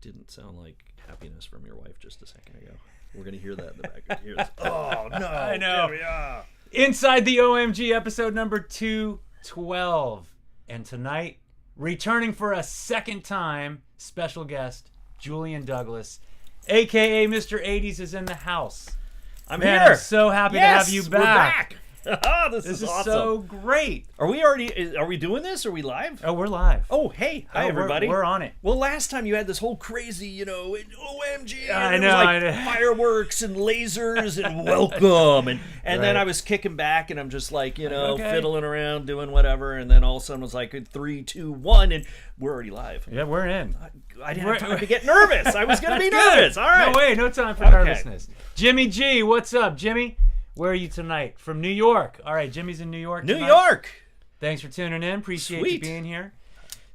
didn't sound like happiness from your wife just a second ago. We're going to hear that in the background. Hear this. Oh, no. I know. Inside the OMG, episode number 212. And tonight, returning for a second time, special guest, Julian Douglas, a.k.a. Mr. 80s, is in the house. I'm Man, here. I'm so happy to have you back. We're back. This is awesome. So great. Are we doing this? Are we live? Oh, we're live. Oh, hey. Hi, everybody. We're on it. Well, last time you had this whole crazy, OMG. I know. It was like fireworks and lasers and welcome. And right. Then I was kicking back and I'm just like, fiddling around, doing whatever. And then all of a sudden it was like 3, 2, 1. And we're already live. Yeah, we're in. I didn't have time to get nervous. I was going to be nervous. All right. No way. No time for nervousness. Jimmy G, what's up, Jimmy? Where are you tonight? From New York. All right, Jimmy's in New York tonight. New York. Thanks for tuning in. Appreciate Sweet. you being here.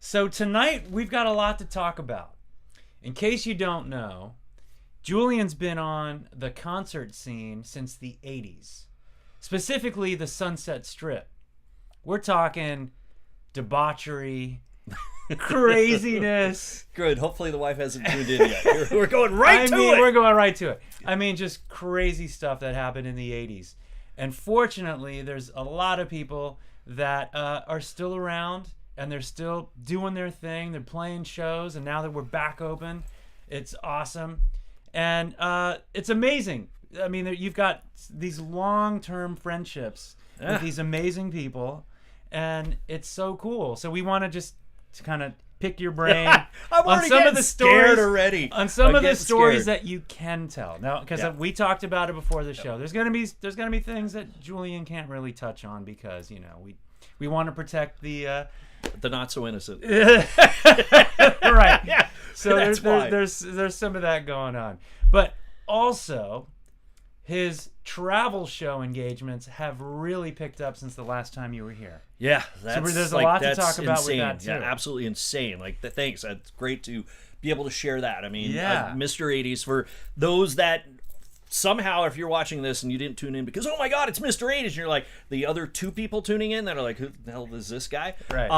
So tonight, we've got a lot to talk about. In case you don't know, Julian's been on the concert scene since the 80s. Specifically, the Sunset Strip. We're talking debauchery, craziness. Good. Hopefully the wife hasn't tuned in yet. We're going right to it. We're going right to it. I mean, just crazy stuff that happened in the 80s. And fortunately, there's a lot of people that are still around and they're still doing their thing. They're playing shows. And now that we're back open, it's awesome. And it's amazing. I mean, you've got these long-term friendships with these amazing people. And it's so cool. So we want to just kind of pick your brain on some of the stories already. On some of the stories that you can tell. Now, because we talked about it before the show. There's gonna be things that Julian can't really touch on because we want to protect the not so innocent. Right. Yeah. So there's some of that going on, but also his travel show engagements have really picked up since the last time you were here. Yeah, there's a lot to talk about insane. with that too. Yeah, absolutely insane. Thanks. That's great to be able to share that. I mean, yeah. Mr. 80s, for those that somehow, if you're watching this and you didn't tune in because, oh my God, it's Mr. 80s, and you're like, the other 2 people tuning in that are like, who the hell is this guy? Right.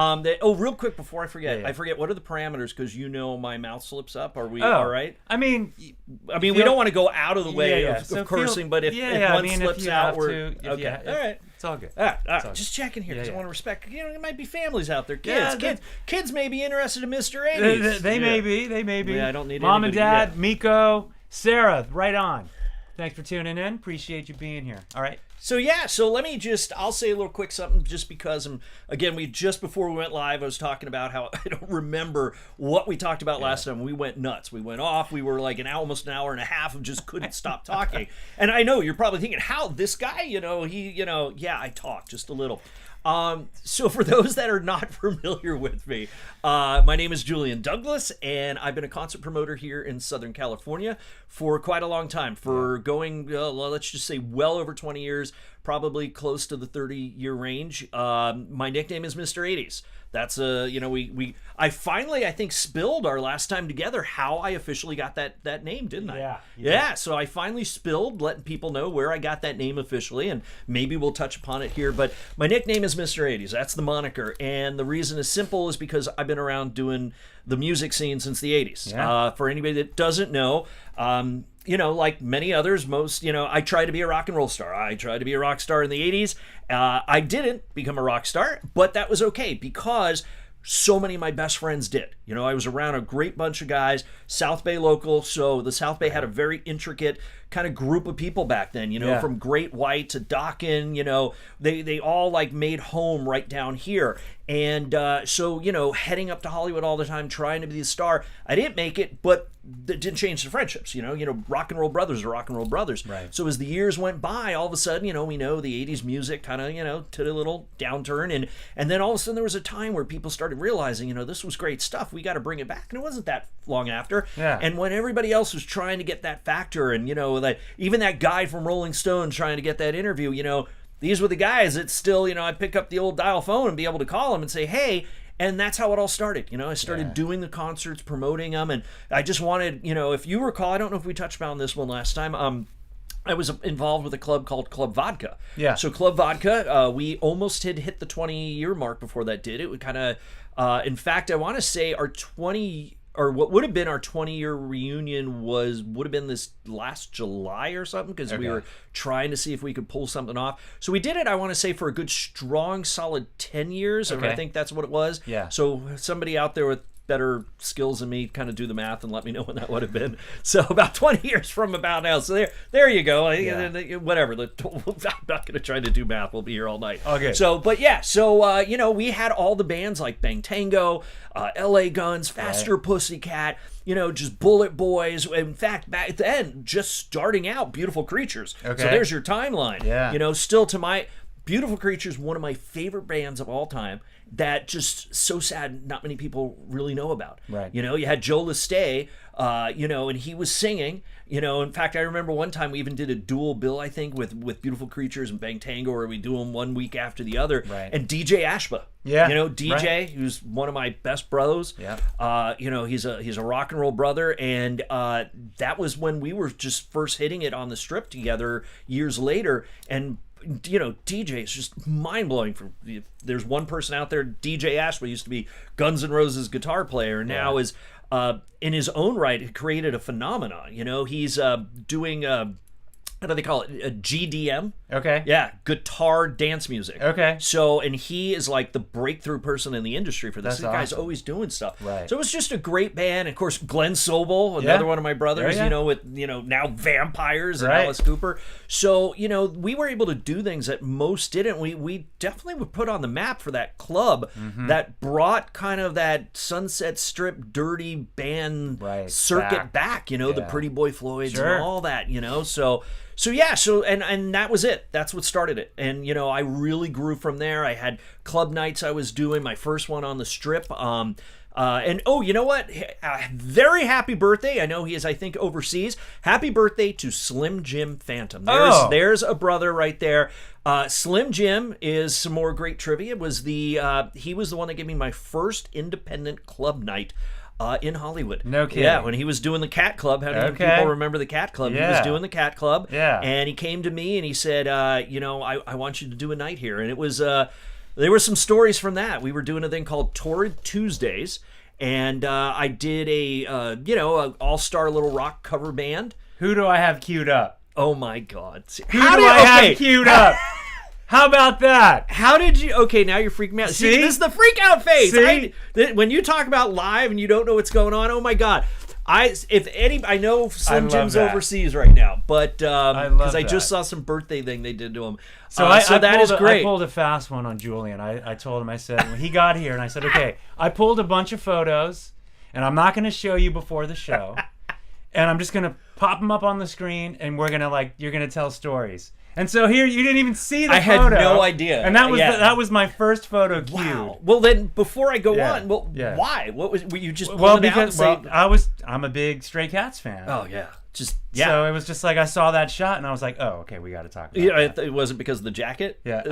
Real quick before I forget, Yeah. I forget, what are the parameters? Because my mouth slips up. Are we all right? I mean, we don't want to go out of the way of So cursing, but if one slips out, we're okay. All right. It's all good. All right. Just checking here because I want to respect. There might be families out there. Kids may be interested in Mr. 80s. They may be. Yeah, I don't need Mom and anybody. Dad, Miko, Sarah, right on. Thanks for tuning in. Appreciate you being here. All right. So let me I'll say a little quick something just because just before we went live, I was talking about how I don't remember what we talked about last time. We went nuts. We went off. We were like almost an hour and a half of just couldn't stop talking. And I know you're probably thinking, how this guy, I talk just a little. So for those that are not familiar with me, my name is Julian Douglas, and I've been a concert promoter here in Southern California for quite a long time, for going, let's just say well over 20 years, probably close to the 30-year range. My nickname is Mr. 80s. That's I finally, I think, spilled our last time together how I officially got that name, didn't I? Yeah. So I finally spilled, letting people know where I got that name officially, and maybe we'll touch upon it here. But my nickname is Mr. 80s. That's the moniker, and the reason is simple: is because I've been around doing the music scene since the 80s. Yeah. For anybody that doesn't know, like many others, I tried to be a rock and roll star. I tried to be a rock star in the 80s. I didn't become a rock star, but that was okay because so many of my best friends did. I was around a great bunch of guys, South Bay local, so the South Bay had a very intricate kind of group of people back then, from Great White to Dokken, they all made home right down here. And so, heading up to Hollywood all the time, trying to be the star. I didn't make it, but that didn't change the friendships. Rock and roll brothers are rock and roll brothers. Right. So as the years went by, all of a sudden, we know the 80s music kind of, took a little downturn. And then all of a sudden there was a time where people started realizing, this was great stuff. We got to bring it back. And it wasn't that long after. Yeah. And when everybody else was trying to get that factor, and, even that guy from Rolling Stone trying to get that interview, these were the guys that still, I'd pick up the old dial phone and be able to call them and say, hey. And that's how it all started. I started doing the concerts, promoting them, and I just wanted, if you recall, I don't know if we touched on this one last time, I was involved with a club called Club Vodka. Yeah. So Club Vodka, we almost had hit the 20-year mark before that did. It would kind of, in fact, I want to say our or what would have been our 20-year reunion would have been this last July or something, because we were trying to see if we could pull something off. So we did it, I want to say, for a good strong solid 10 years. And I think that's what it was. Yeah. So somebody out there with better skills than me, kind of do the math and let me know when that would have been. So about 20 years from about now. So there you go. Whatever. I'm not going to try to do math. We'll be here all night. Okay. So, but yeah, so, we had all the bands like Bang Tango, LA Guns, Faster Pussycat, just Bullet Boys. In fact, back then, just starting out, Beautiful Creatures. Okay. So there's your timeline. Yeah. Still to my... Beautiful Creatures, one of my favorite bands of all time, that just so sad not many people really know about. Right. You had Joe Lestay, and he was singing. In fact, I remember one time we even did a dual bill, I think, with Beautiful Creatures and Bang Tango, where we do them one week after the other. Right. And DJ Ashba. Yeah. DJ, who's one of my best brothers. Yeah. He's a rock and roll brother, and that was when we were just first hitting it on the Strip together years later, and DJ is just mind-blowing. There's one person out there, DJ Ashby, used to be Guns N' Roses guitar player, and now is in his own right created a phenomenon. He's doing how do they call it, a GDM? Okay. Yeah, guitar dance music. Okay. So, and he is like the breakthrough person in the industry for this. That's This guy's awesome. always doing stuff. Right. So it was just a great band. Of course, Glenn Sobel, another one of my brothers, with now Vampires and Alice Cooper. So, we were able to do things that most didn't. We definitely would put on the map for that club that brought kind of that Sunset Strip dirty band circuit back, the Pretty Boy Floyds and all that, So yeah, and that was it. That's what started it. And I really grew from there. I had club nights I was doing, my first one on the Strip. And you know what? Very happy birthday. I know he is, I think, overseas. Happy birthday to Slim Jim Phantom. There's a brother right there. Slim Jim is some more great trivia. He was the one that gave me my first independent club night in Hollywood. No kidding. Yeah, when he was doing the Cat Club. How many people remember the Cat Club? Yeah. He was doing the Cat Club. Yeah. And he came to me and he said, I want you to do a night here. And it was, there were some stories from that. We were doing a thing called Torrid Tuesdays. And I did a all-star little rock cover band. Who do I have queued up? Oh my God. Who do I have queued up? How about that? How did you... Okay, now you're freaking me out. See, this is the freak out phase. When you talk about live and you don't know what's going on, oh my God. I know Slim Jim's overseas right now, but because I just saw some birthday thing they did to him. So that is great. I pulled a fast one on Julian. I told him, I said, when he got here, and I said, okay, I pulled a bunch of photos, and I'm not going to show you before the show, and I'm just going to pop them up on the screen, and you're going to tell stories. And so here, you didn't even see the photo. I had no idea. And that was my first photo queued. Wow. Well, then, before I go on, why? What were you just I'm a big Stray Cats fan. Oh, yeah. So it was just like I saw that shot, and I was like, oh, okay, we got to talk about that. It wasn't because of the jacket? Yeah.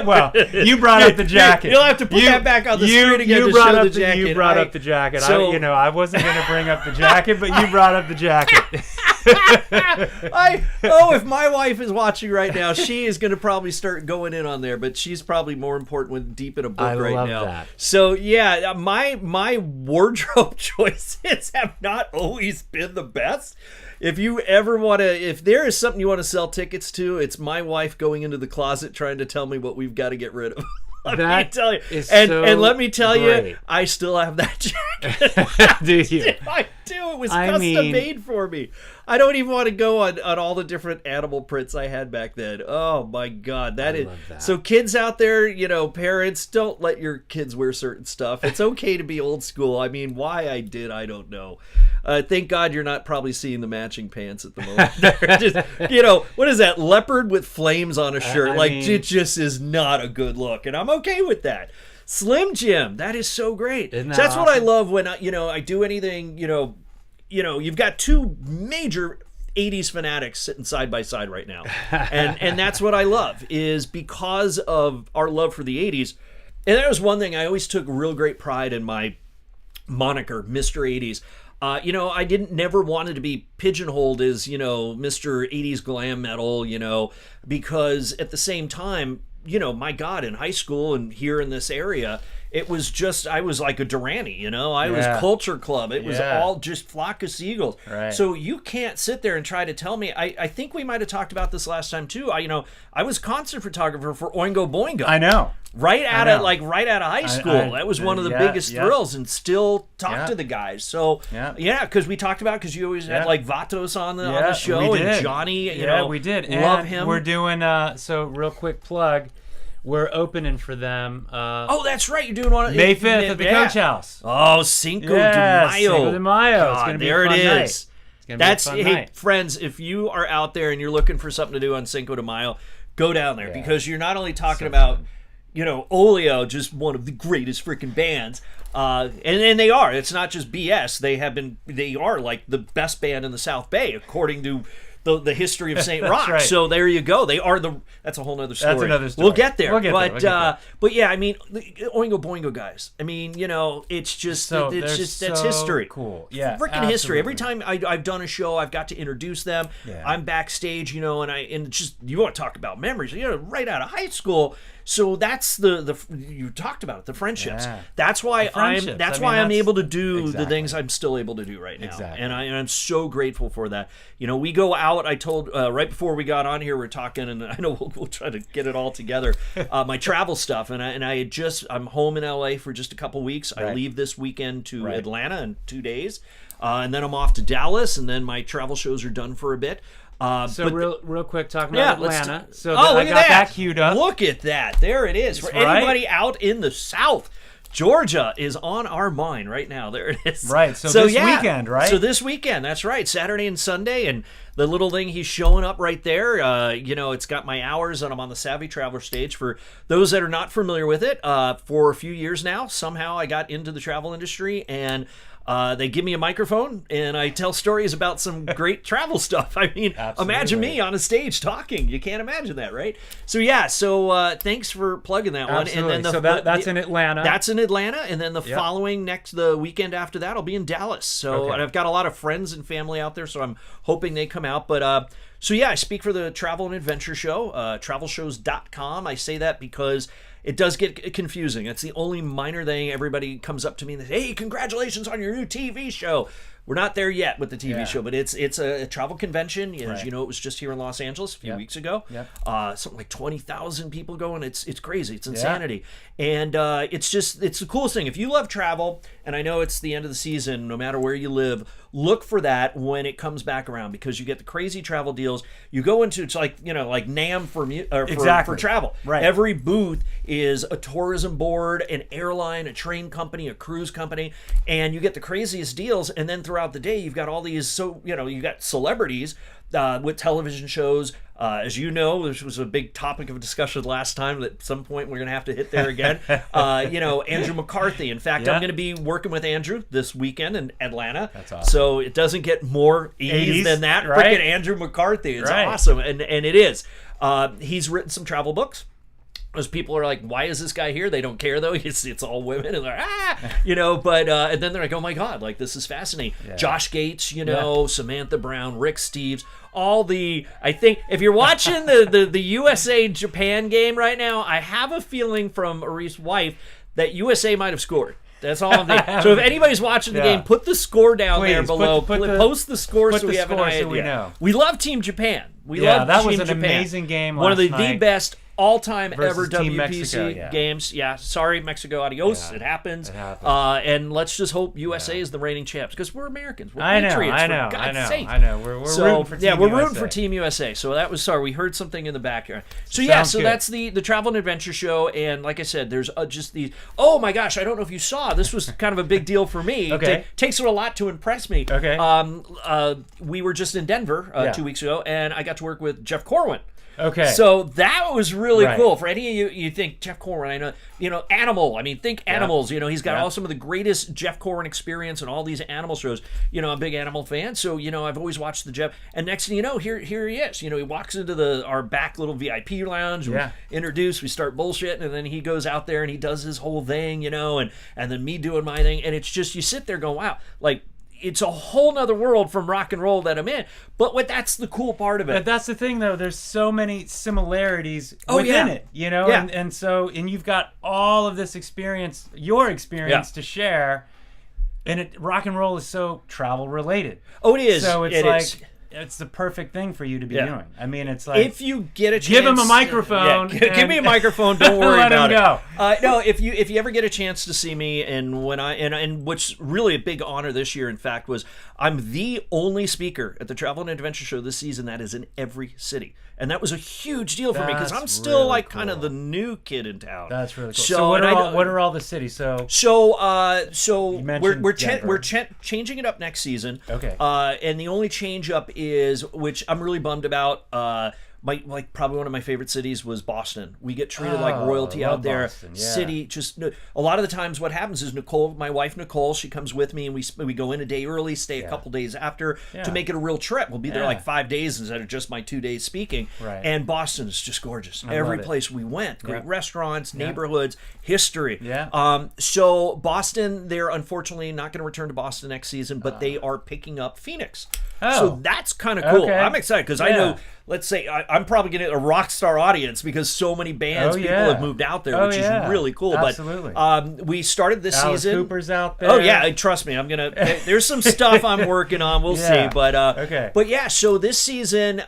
Well, you brought up the jacket. You'll have to put that back on the screen again to show the jacket. You brought up the jacket. I wasn't going to bring up the jacket, but you brought up the jacket. If my wife is watching right now, she is going to probably start going in on there, but she's probably more important when deep in a book right now. I love that. So yeah, my wardrobe choices have not always been the best. If you ever want to, if there is something you want to sell tickets to, it's my wife going into the closet trying to tell me what we've got to get rid of. Let me tell you. And let me tell you, I still have that jacket. Do you? I do. It was custom made for me. I don't even want to go on all the different animal prints I had back then. Oh my God, I love that. So kids out there, parents, don't let your kids wear certain stuff. It's okay to be old school. I mean, why I did, I don't know. Thank God you're not probably seeing the matching pants at the moment. They're just, what is that? Leopard with flames on a shirt. It just is not a good look, and I'm okay with that. Slim Jim, that is so great. So that's awesome? What I love when I do anything. You've got two major 80s fanatics sitting side by side right now. And that's what I love, is because of our love for the 80s. And that was one thing I always took real great pride in, my moniker, Mr. 80s. I never wanted to be pigeonholed as, Mr. 80s glam metal, because at the same time, my God, in high school and here in this area, it was just, I was like a Durrani, you know, I was Culture Club. It was all just flock of seagulls. Right. So you can't sit there and try to tell me, I think we might have talked about this last time too. I was concert photographer for Oingo Boingo. I know. Right out of high school. That was one of the biggest thrills, and still talk to the guys. So because we talked about, because you always had like Vatos on the show, and Johnny, you know, we did. Love and him. We're doing so real quick plug. We're opening for them. Oh, that's right. You're doing one May 5th at the Coach House. Oh, Cinco de Mayo. Cinco de Mayo. God, it's gonna be there a fun it night. is. It's gonna be a fun night. Friends, if you are out there and you're looking for something to do on Cinco de Mayo, go down there, because you're not only talking about, you know, Olio, just one of the greatest freaking bands. And they are. It's not just BS. They are like the best band in the South Bay, according to the history of Saint Rocke. Right. So there you go. They are that's a whole nother story. That's another story. We'll get there. But yeah, I mean, the Oingo Boingo guys. I mean, you know, it's just that's history. Cool. Yeah. Freaking history. Every time I've done a show, I've got to introduce them. Yeah. I'm backstage, you know, and just, you want to talk about memories, you know, right out of high school. So that's you talked about it, the friendships. Yeah. That's why I'm able to do the things I'm still able to do right now. Exactly. And I'm so grateful for that. You know, we go out. I told right before we got on here, we're talking, and I know we'll try to get it all together. My travel stuff, and I'm home in LA for just a couple weeks. Right. I leave this weekend to Atlanta in 2 days, and then I'm off to Dallas, and then my travel shows are done for a bit. Real quick, talking about Atlanta. Look at that queued up. Look at that. There it is. For anybody out in the South, Georgia is on our mind right now. There it is. Right. So this weekend, right? So this weekend, that's right. Saturday and Sunday, and the little thing, he's showing up right there. You know, it's got my hours, and I'm on the Savvy Traveler stage. For those that are not familiar with it, for a few years now, somehow I got into the travel industry, and they give me a microphone, and I tell stories about some great travel stuff. I mean, imagine me on a stage talking. You can't imagine that, right? So thanks for plugging that one. And then that's in Atlanta. That's in Atlanta, and then the weekend after that, I'll be in Dallas. So and I've got a lot of friends and family out there, so I'm hoping they come out. But I speak for the Travel and Adventure Show, travelshows.com. I say that because it does get confusing. It's the only minor thing. Everybody comes up to me and they say, "Hey, congratulations on your new TV show." We're not there yet with the TV show, but it's a travel convention. As you know, it was just here in Los Angeles a few weeks ago. Something like 20,000 people going. It's crazy. It's insanity. And it's the coolest thing. If you love travel, and I know it's the end of the season, no matter where you live, look for that when it comes back around, because you get the crazy travel deals. You go into, it's like, you know, like NAMM for travel. Right. Every booth is a tourism board, an airline, a train company, a cruise company, and you get the craziest deals. And then throughout the day, you've got all these, you got celebrities with television shows. As you know, this was a big topic of discussion last time that at some point we're going to have to hit there again. Andrew McCarthy. In fact, I'm going to be working with Andrew this weekend in Atlanta. That's awesome. So it doesn't get more 80s than that. Right? Freaking Andrew McCarthy. It's awesome. And it is. He's written some travel books. Those people are like, why is this guy here? They don't care though. It's all women, and they're but and then they're like, oh my god, like this is fascinating. Yeah. Josh Gates, Samantha Brown, Rick Steves, I think if you're watching the USA Japan game right now, I have a feeling from Ari's wife that USA might have scored. That's all I'm thinking. So if anybody's watching the game, put the score down there below. Post the score so we have an idea. So we know. We love Team Japan. That was an amazing game. One of the best all-time ever Team WPC Mexico, games. Yeah, sorry, Mexico, adios. It happens. And let's just hope USA is the reigning champs, because we're Americans. We're patriots, for God's sake. I know. We're rooting for Team USA. We're rooting for Team USA. So that was, we heard something in the background. So that's the Travel and Adventure Show. And like I said, there's just these, oh my gosh, I don't know if you saw, this was kind of a big deal for me. Okay. Takes a lot to impress me. Okay. We were just in Denver 2 weeks ago, and I got to work with Jeff Corwin. Okay. So that was really cool. For any of you think Jeff Corwin, I know, Animal. I mean, think Animals. He's got all some of the greatest Jeff Corwin experience and all these animal shows. I'm a big animal fan, so I've always watched the Jeff. And next thing you know, here he is. He walks into our back little VIP lounge. We introduce, we start bullshitting, and then he goes out there and he does his whole thing, and then me doing my thing, and it's just, you sit there going, wow, like, it's a whole nother world from rock and roll that I'm in. But that's the cool part of it. But that's the thing, though. There's so many similarities within it, you know? Yeah. And you've got all of this experience, your experience to share. And rock and roll is so travel related. Oh, it is. So it's it's the perfect thing for you to be doing. I mean, it's like, if you get a chance, give him a microphone. Give me a microphone. Don't worry let about him go. No, if you ever get a chance to see me, and when and what's really a big honor this year, in fact, was I'm the only speaker at the Travel and Adventure Show this season that is in every city, and that was a huge deal for me because I'm still really like cool. kind of the new kid in town. That's really cool. So, So what are all the cities? So we're Denver. changing it up next season. Okay. And the only change up is, which I'm really bummed about. Probably one of my favorite cities was Boston. We get treated like royalty out there. Boston, yeah. City, just a lot of the times what happens is my wife Nicole, she comes with me and we go in a day early, stay a couple days after to make it a real trip. We'll be there like 5 days instead of just my 2 days speaking. Right. And Boston is just gorgeous. Every place we went, great restaurants, neighborhoods, history. Yeah. So Boston, they're unfortunately not going to return to Boston next season, but they are picking up Phoenix. So that's kind of cool. Okay. I'm excited because I know, let's say, I'm probably getting a rock star audience because so many bands, people have moved out there, which is really cool. Absolutely. But we started this Alice season. Cooper's out there. Oh yeah, trust me, I'm gonna. There's some stuff I'm working on. We'll see, but But yeah, so this season,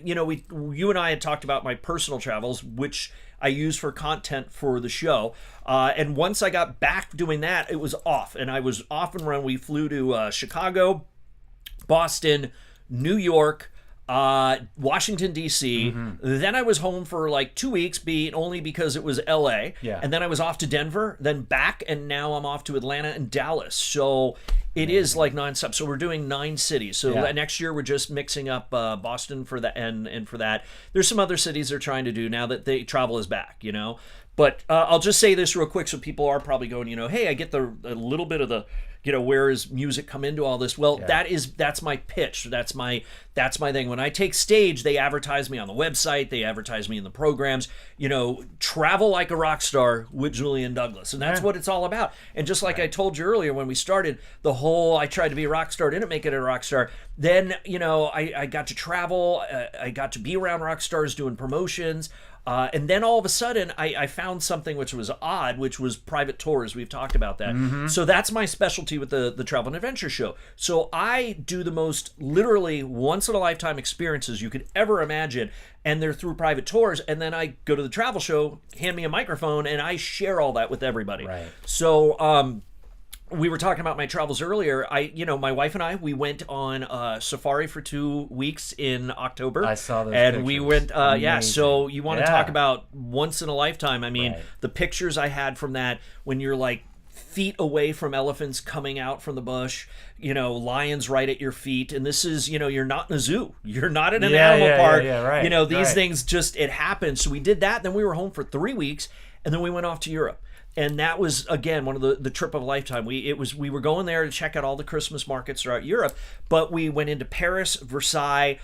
you and I had talked about my personal travels, which I use for content for the show. And once I got back doing that, it was off, and I was off and running. We flew to Chicago, Boston, New York, Washington D.C. Then I was home for like 2 weeks, only because it was L.A. And then I was off to Denver, then back, and now I'm off to Atlanta and Dallas. So it is like nonstop. So we're doing 9 cities. So next year we're just mixing up Boston for that, and for that, there's some other cities they're trying to do now that travel is back. But I'll just say this real quick, so people are probably going, hey, I get a little bit of the, where does music come into all this? Well, that's my pitch. That's my thing. When I take stage, they advertise me on the website. They advertise me in the programs. Travel like a rock star with Julian Douglas, and that's what it's all about. And just like I told you earlier when we started, the whole I tried to be a rock star, didn't make it a rock star. Then I got to travel. I got to be around rock stars doing promotions. And then all of a sudden, I found something which was odd, which was private tours. We've talked about that. So that's my specialty with the Travel and Adventure Show. So I do the most literally once-in-a-lifetime experiences you could ever imagine, and they're through private tours. And then I go to the travel show, hand me a microphone, and I share all that with everybody. Right. So we were talking about my travels earlier. My wife and I, we went on safari for 2 weeks in October. I saw those and pictures. we went, so you want to talk about once in a lifetime. I mean, Right. the pictures I had from that, when you're like feet away from elephants coming out from the bush, lions right at your feet. And this is, you're not in a zoo. You're not in an animal park. Right. These things just, it happens. So we did that. Then we were home for 3 weeks, and then we went off to Europe. And that was, again, one of the trip of a lifetime. We were going there to check out all the Christmas markets throughout Europe, but we went into Paris, Versailles,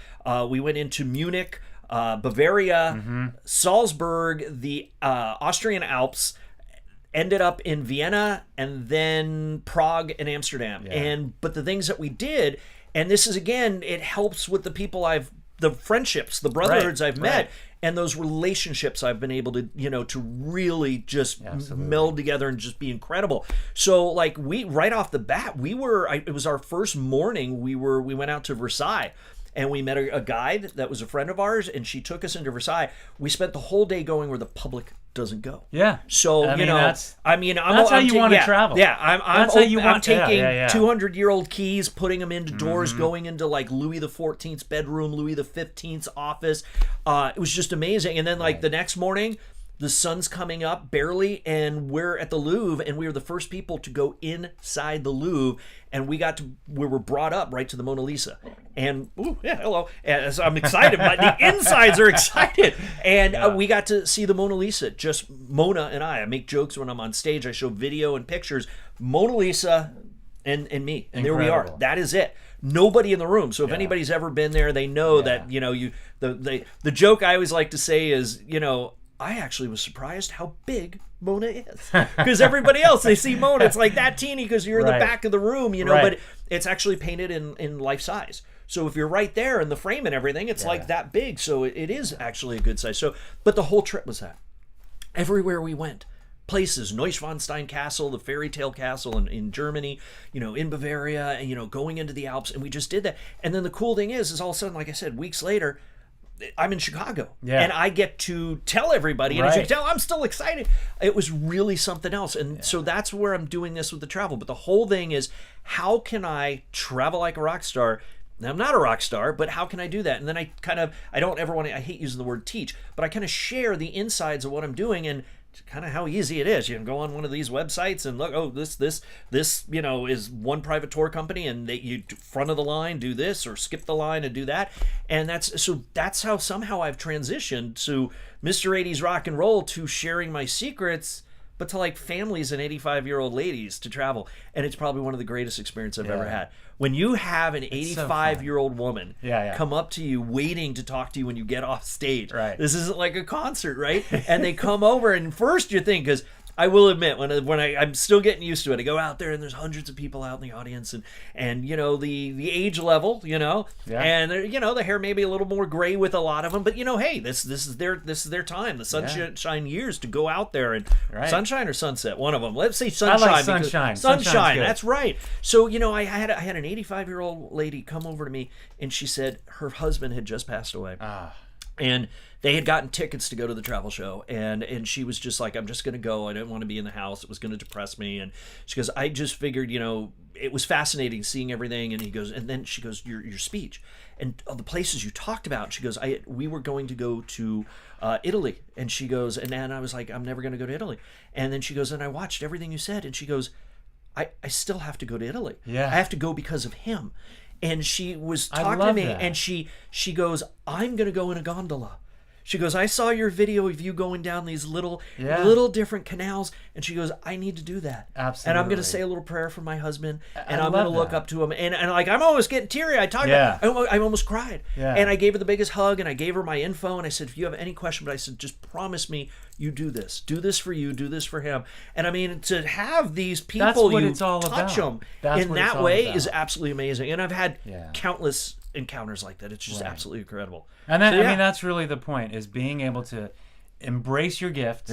we went into Munich, Bavaria, Salzburg, the Austrian Alps, ended up in Vienna, and then Prague and Amsterdam. But the things that we did, and this is, again, it helps with the people the friendships, the brotherhoods I've met. And those relationships I've been able to, to really just meld together and just be incredible. So, like, right off the bat, it was our first morning. We went out to Versailles, and we met a guide that was a friend of ours, and she took us into Versailles. We spent the whole day going where the public doesn't go. Yeah. So that's how you want to travel. Yeah, I'm taking yeah. 200-year-old keys, putting them into doors, going into like Louis XIV's bedroom, Louis XV's office. It was just amazing. And then the next morning, the sun's coming up barely, and we're at the Louvre, and we were the first people to go inside the Louvre, and we were brought up right to the Mona Lisa. And hello. And so I'm excited, but the insides are excited. And we got to see the Mona Lisa, just Mona and I. I make jokes when I'm on stage. I show video and pictures. Mona Lisa and me. And there we are. That is it. Nobody in the room. So if anybody's ever been there, they know that, the joke I always like to say is, I actually was surprised how big Mona is. Because everybody else, they see Mona, it's like that teeny because you're in the back of the room, you know, but it's actually painted in life size. So if you're right there in the frame and everything, it's like that big. So it is actually a good size. So, but the whole trip was that. Everywhere we went, places, Neuschwanstein Castle, the fairy tale castle in Germany, you know, in Bavaria, and, you know, going into the Alps, and we just did that. And then the cool thing is all of a sudden, like I said, weeks later, I'm in Chicago, and I get to tell everybody, and as you can tell, I'm still excited. It was really something else, and so that's where I'm doing this with the travel. But the whole thing is, how can I travel like a rock star? Now, I'm not a rock star, but how can I do that? And then I don't ever want to, I hate using the word teach, but I kind of share the insides of what I'm doing and kind of how easy it is. You can go on one of these websites and look, oh, this, you know, is one private tour company, and you front of the line do this or skip the line and do that. And that's how somehow I've transitioned to Mr. 80s rock and roll to sharing my secrets, but to like families and 85-year-old ladies to travel. And it's probably one of the greatest experiences I've ever had. When you have an 85-year-old woman come up to you waiting to talk to you when you get off stage. This isn't like a concert, right? And they come over, and first you think, because I will admit, when I'm still getting used to it, I go out there and there's hundreds of people out in the audience, and you know, the age level, you know, and you know, the hair may be a little more gray with a lot of them, but you know, hey, this is their time, the sunshine years to go out there and sunshine or sunset, one of them. Let's say sunshine. I like sunshine. Sunshine, that's right. So you know, I had an 85-year-old lady come over to me, and she said her husband had just passed away. And they had gotten tickets to go to the travel show, and she was just like, I'm just going to go. I didn't want to be in the house. It was going to depress me. And she goes, I just figured, you know, it was fascinating seeing everything. And he goes, and then she goes, your speech and the places you talked about. She goes, we were going to go to Italy. And she goes, and then I was like, I'm never going to go to Italy. And then she goes, and I watched everything you said. And she goes, I still have to go to Italy. I have to go because of him. And she was talking to me, and she goes, I'm going to go in a gondola. She goes, I saw your video of you going down these little different canals, and she goes, I need to do that. Absolutely. And I'm going to say a little prayer for my husband, and I'm going to look up to him. And like, I'm almost getting teary. I almost cried. And I gave her the biggest hug, and I gave her my info, and I said, if you have any question, but I said, just promise me you do this. Do this for you. Do this for him. And I mean, to have these people, you touch them in that way is absolutely amazing. And I've had countless encounters like that. It's just absolutely incredible. And then, I mean, that's really the point, is being able to embrace your gifts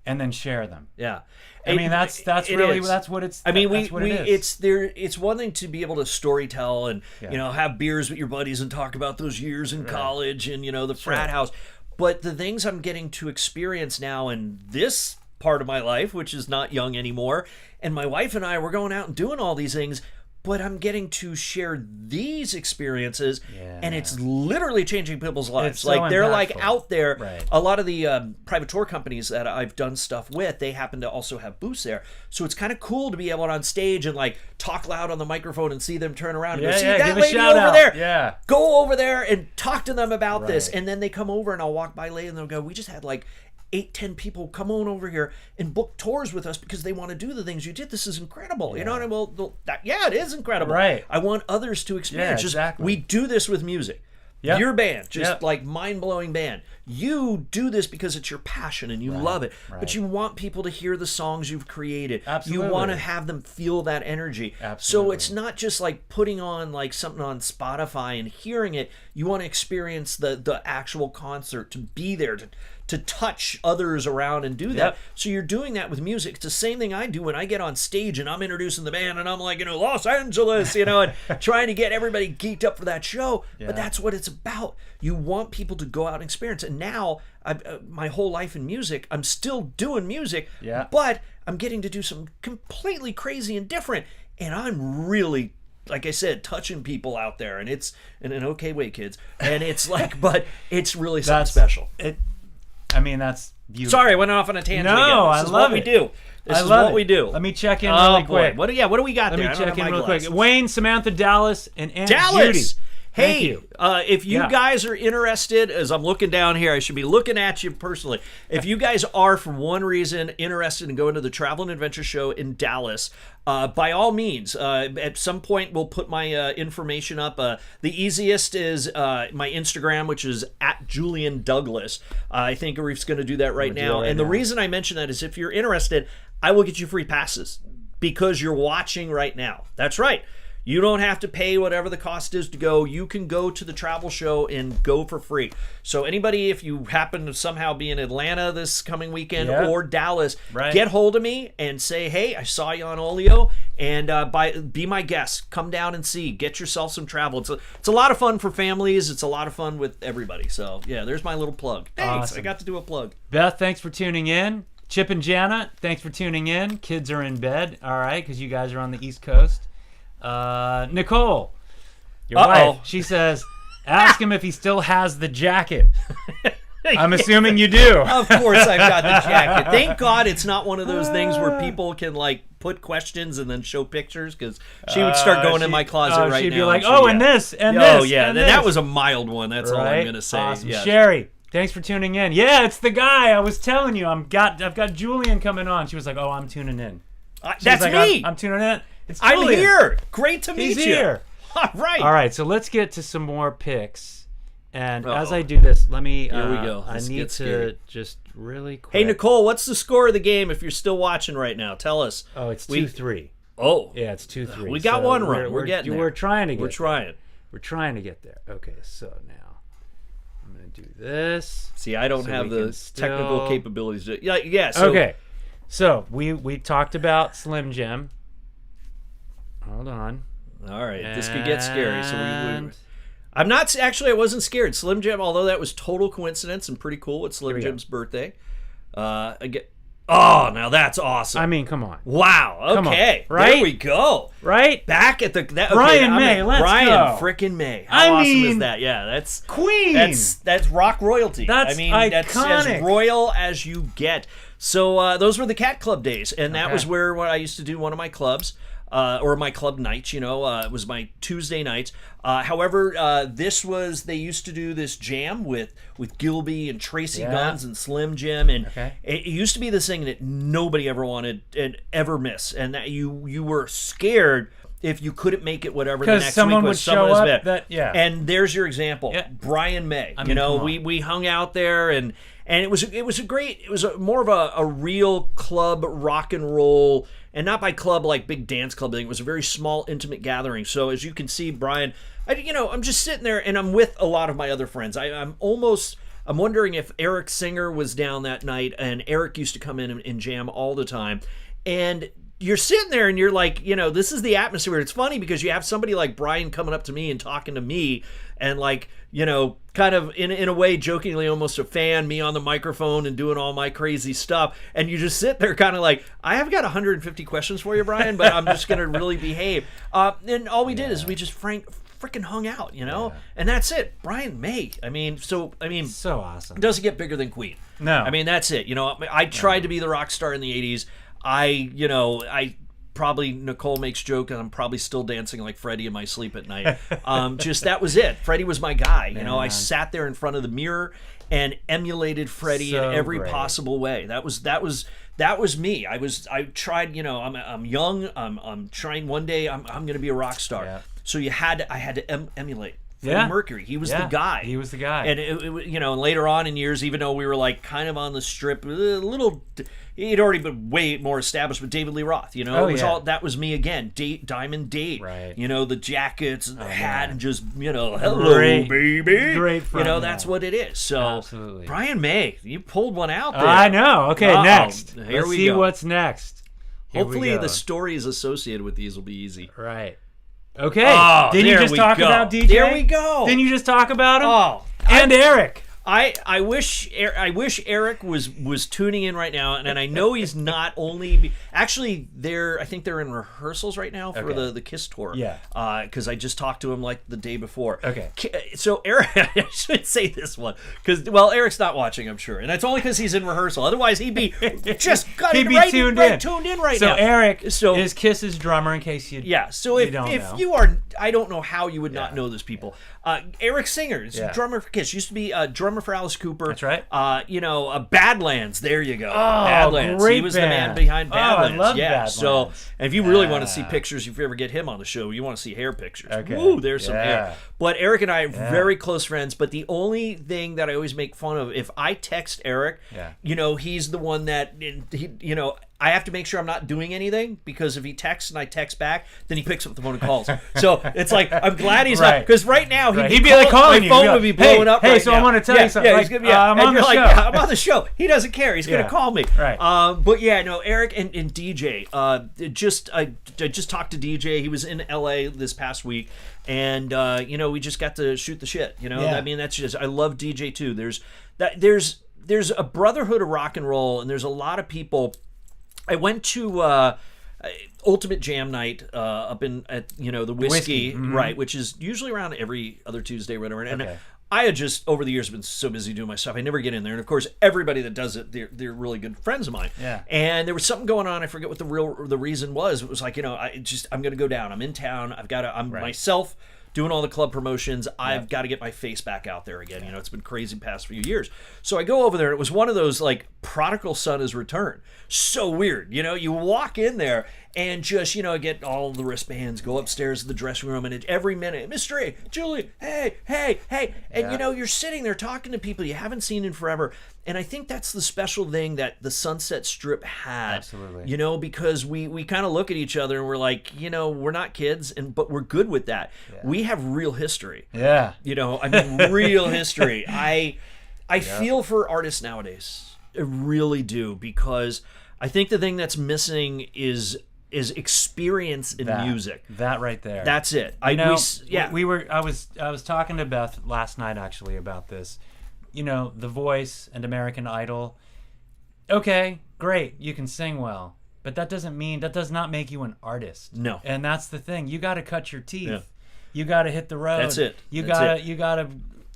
and then share them. I mean, that's really what it's. I mean, it's one thing to be able to story tell and you know, have beers with your buddies and talk about those years in college and, you know, the frat house. But the things I'm getting to experience now in this part of my life, which is not young anymore, and my wife and I, we're going out and doing all these things, but I'm getting to share these experiences, and it's literally changing people's lives. It's like, so they're impactful. like out there. A lot of the private tour companies that I've done stuff with, they happen to also have booths there. So it's kind of cool to be able to on stage and like talk loud on the microphone and see them turn around and go, see that lady over there? Go over there and talk to them about this. And then they come over, and I'll walk by later, and they'll go, we just had like 8-10 people come on over here and book tours with us because they want to do the things you did. This is incredible. You know what I mean? Well, it is incredible. I want others to experience. We do this with music. Your band, like mind-blowing band. You do this because it's your passion and you love it. But you want people to hear the songs you've created. You want to have them feel that energy. So it's not just like putting on like something on Spotify and hearing it. You want to experience the actual concert, to be there, to touch others around and do that. So you're doing that with music. It's the same thing I do when I get on stage and I'm introducing the band and I'm like, you know, Los Angeles, you know, and trying to get everybody geeked up for that show. But that's what it's about. You want people to go out and experience. And now, my whole life in music, I'm still doing music, but I'm getting to do some completely crazy and different. And I'm really, like I said, touching people out there. And it's in an okay way, kids. And it's like, but it's really something special. I mean, that's beautiful. Sorry, I went off on a tangent again. I love it. This is what we do. Let me check in really quick. What do we got there? Let me check in real quick. Wayne, Samantha, Dallas, and Aunt Judy. Thank Hey, you. if you guys are interested, as I'm looking down here, I should be looking at you personally. If you guys are, for one reason, interested in going to the Travel and Adventure Show in Dallas, by all means, at some point we'll put my information up. The easiest is my Instagram, which is at Julian Douglas. I think Arif's going to do that right now. And the reason I mention that is if you're interested, I will get you free passes because you're watching right now. That's right. You don't have to pay whatever the cost is to go. You can go to the travel show and go for free. So anybody, if you happen to somehow be in Atlanta this coming weekend or Dallas, get hold of me and say, hey, I saw you on Olio, and be my guest. Come down and see. Get yourself some travel. It's a lot of fun for families. It's a lot of fun with everybody. So, yeah, there's my little plug. Thanks. Awesome. I got to do a plug. Beth, thanks for tuning in. Chip and Jana, thanks for tuning in. Kids are in bed, all right, because you guys are on the East Coast. Nicole, your wife, she says, ask him if he still has the jacket. I'm assuming you do. Of course I've got the jacket. Thank God it's not one of those things where people can like put questions and then show pictures, because she would start going in my closet right now. She'd be like, and this, and this. Oh, yeah, and that was a mild one. That's all I'm going to say. Awesome. Yes. Sherry, thanks for tuning in. Yeah, it's the guy. I was telling you, I've got Julian coming on. She was like, oh, I'm tuning in. That's like, me. I'm tuning in. It's I'm Julian. here. Great to meet you. He's here. All right. All right, so let's get to some more picks. And as I do this, let me... Here we go. I need to just really quick... Hey, Nicole, what's the score of the game if you're still watching right now? Tell us. Oh, it's 2-3. Oh. Yeah, it's 2-3. We got one run. We're getting there. We're trying to get We're trying. We're trying to get there. Okay, so now I'm going to do this. See, I don't have the technical capabilities. Yeah. So, okay, so we talked about Slim Jim. Hold on. All right, this could get scary. So I'm not actually. I wasn't scared. Slim Jim, although that was total coincidence and pretty cool. It's Slim Jim's birthday. Again. Oh, now that's awesome. I mean, come on. Wow. Okay. Come on, right? There we go. Right? Back at the Brian May. Let's go. Brian frickin' May. How awesome is that? Yeah, that's Queen. That's rock royalty. That's iconic. That's as royal as you get. So those were the Cat Club days, and that was where I used to do one of my clubs. Or my club nights, it was my Tuesday nights. However, they used to do this jam with Gilby and Tracy Guns and Slim Jim, and it used to be this thing that nobody ever wanted and ever miss, and that you were scared if you couldn't make it whatever the next someone week would show up. And there's your example, Brian May. I mean, we hung out there and it was more of a real club rock and roll. And not by club like big dance club thing. It was a very small, intimate gathering. So as you can see, Brian, I'm just sitting there and I'm with a lot of my other friends. I'm wondering if Eric Singer was down that night, and Eric used to come in and jam all the time. And you're sitting there and you're like, this is the atmosphere. It's funny because you have somebody like Brian coming up to me and talking to me and like, kind of in a way jokingly almost a fan, me on the microphone and doing all my crazy stuff. And you just sit there kind of like, I have got 150 questions for you, Brian, but I'm just going to really behave. And all we did is we just freaking hung out, and that's it. Brian May. So awesome. It doesn't get bigger than Queen. No. That's it. I tried to be the rock star in the 80s. I probably, Nicole makes joke, and I'm probably still dancing like Freddie in my sleep at night. Just that was it. Freddie was my guy. I sat there in front of the mirror and emulated Freddie in every possible way. That was me. I tried. I'm young. I'm trying. One day I'm going to be a rock star. Yeah. So I had to emulate. Freddie Mercury. He was the guy. He was the guy. And and later on in years, even though we were like kind of on the strip, a little, he'd already been way more established with David Lee Roth. All that was me again. Diamond Date. Right. The jackets and the hat and just hello baby. Great friend. That's what it is. So absolutely. Brian May, you pulled one out there. I know. Okay, next. Here Let's we see go. What's next. Hopefully the stories associated with these will be easy. Right. Okay. Didn't you just talk about DJ? There we go. Didn't you just talk about him? Oh. And Eric. I wish Eric was tuning in right now, and I know he's not only actually I think they're in rehearsals right now for the Kiss tour. Yeah. Because I just talked to him like the day before. Okay. So Eric, I should say this one because Eric's not watching, I'm sure, and that's only because he's in rehearsal. Otherwise, he'd be just tuned in right now. So Eric is Kiss's drummer, in case you So if you are, I don't know how you would not know this people. Eric Singer is drummer for Kiss. Used to be drummer for Alice Cooper. That's right. Badlands. There you go. Oh, Badlands. great He was band. the man behind Badlands. I love Badlands. So, and if you really want to see pictures, if you ever get him on the show, you want to see hair pictures. Okay. Woo, there's some hair. But Eric and I are very close friends. But the only thing that I always make fun of, if I text Eric, he's the one that I have to make sure I'm not doing anything, because if he texts and I text back, then he picks up the phone and calls. So it's like, I'm glad he's not, because right now he'd be like calling you. My phone would be blowing up. Hey, so I want to tell you something. I'm on the show. I'm on the show. He doesn't care. He's going to call me. Right. But Eric and DJ. I just talked to DJ. He was in LA this past week, and we just got to shoot the shit. I mean, that's just, I love DJ too. There's a brotherhood of rock and roll, and there's a lot of people. I went to Ultimate Jam Night up at the Whiskey, right, which is usually around every other Tuesday or whatever. And I had just over the years been so busy doing my stuff, I never get in there. And of course, everybody that does it, they're really good friends of mine. Yeah. And there was something going on. I forget what the reason was. It was like, I'm going to go down. I'm in town. I'm myself doing all the club promotions. I've got to get my face back out there again. It's been crazy the past few years. So I go over there, and it was one of those like prodigal son has returned. So weird. You walk in there and just, get all the wristbands, go upstairs to the dressing room, and every minute, Mr. A, Julie, hey. And you're sitting there talking to people you haven't seen in forever. And I think that's the special thing that the Sunset Strip had. Absolutely. Because we kind of look at each other and we're like, we're not kids, but we're good with that. Yeah. We have real history. Yeah. Real history. I feel for artists nowadays. I really do, because I think the thing that's missing is experience in music. That right there. That's it. I was talking to Beth last night actually about this. The Voice and American Idol. Okay, great, you can sing well, but that does not make you an artist. No. And that's the thing. You got to cut your teeth. Yeah. You got to hit the road. That's it. You got to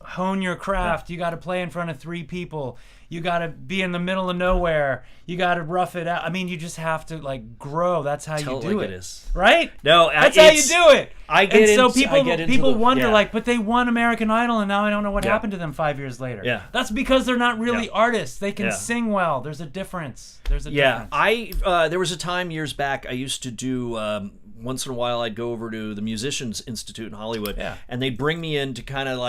hone your craft. You got to play in front of 3 people. You got to be in the middle of nowhere. You got to rough it out. I mean, you just have to grow. That's how you do it. Right? No, that's how you do it. I get and so into people wonder but they won American Idol and now I don't know what happened to them 5 years later. Yeah. That's because they're not really artists. They can sing well. There's a difference. Difference. There was a time years back I used to do once in a while I'd go over to the Musicians Institute in Hollywood, and they'd bring me in to kind of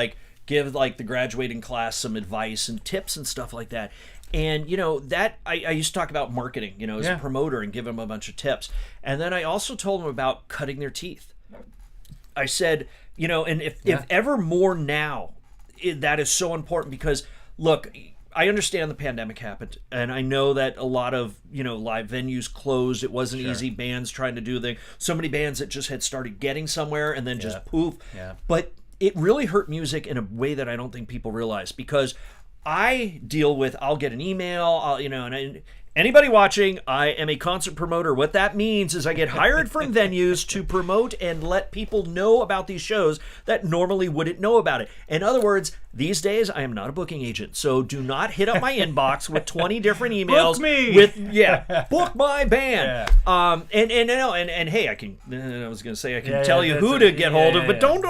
give the graduating class some advice and tips and stuff like that. And that I used to talk about marketing, as a promoter, and give them a bunch of tips. And then I also told them about cutting their teeth. I said, and if ever more now, that is so important, because look, I understand the pandemic happened, and I know that a lot of live venues closed. It wasn't easy. Bands trying to do the thing. So many bands that just had started getting somewhere and then just poof. Yeah. But it really hurt music in a way that I don't think people realize, because I deal with, I'll get an email, and anybody watching, I am a concert promoter. What that means is I get hired from venues to promote and let people know about these shows that normally wouldn't know about it. In other words, these days I am not a booking agent, so do not hit up my inbox with 20 different emails. Book me. Book my band. And hey, I can. I was going to say I can tell you who to get hold of, but don't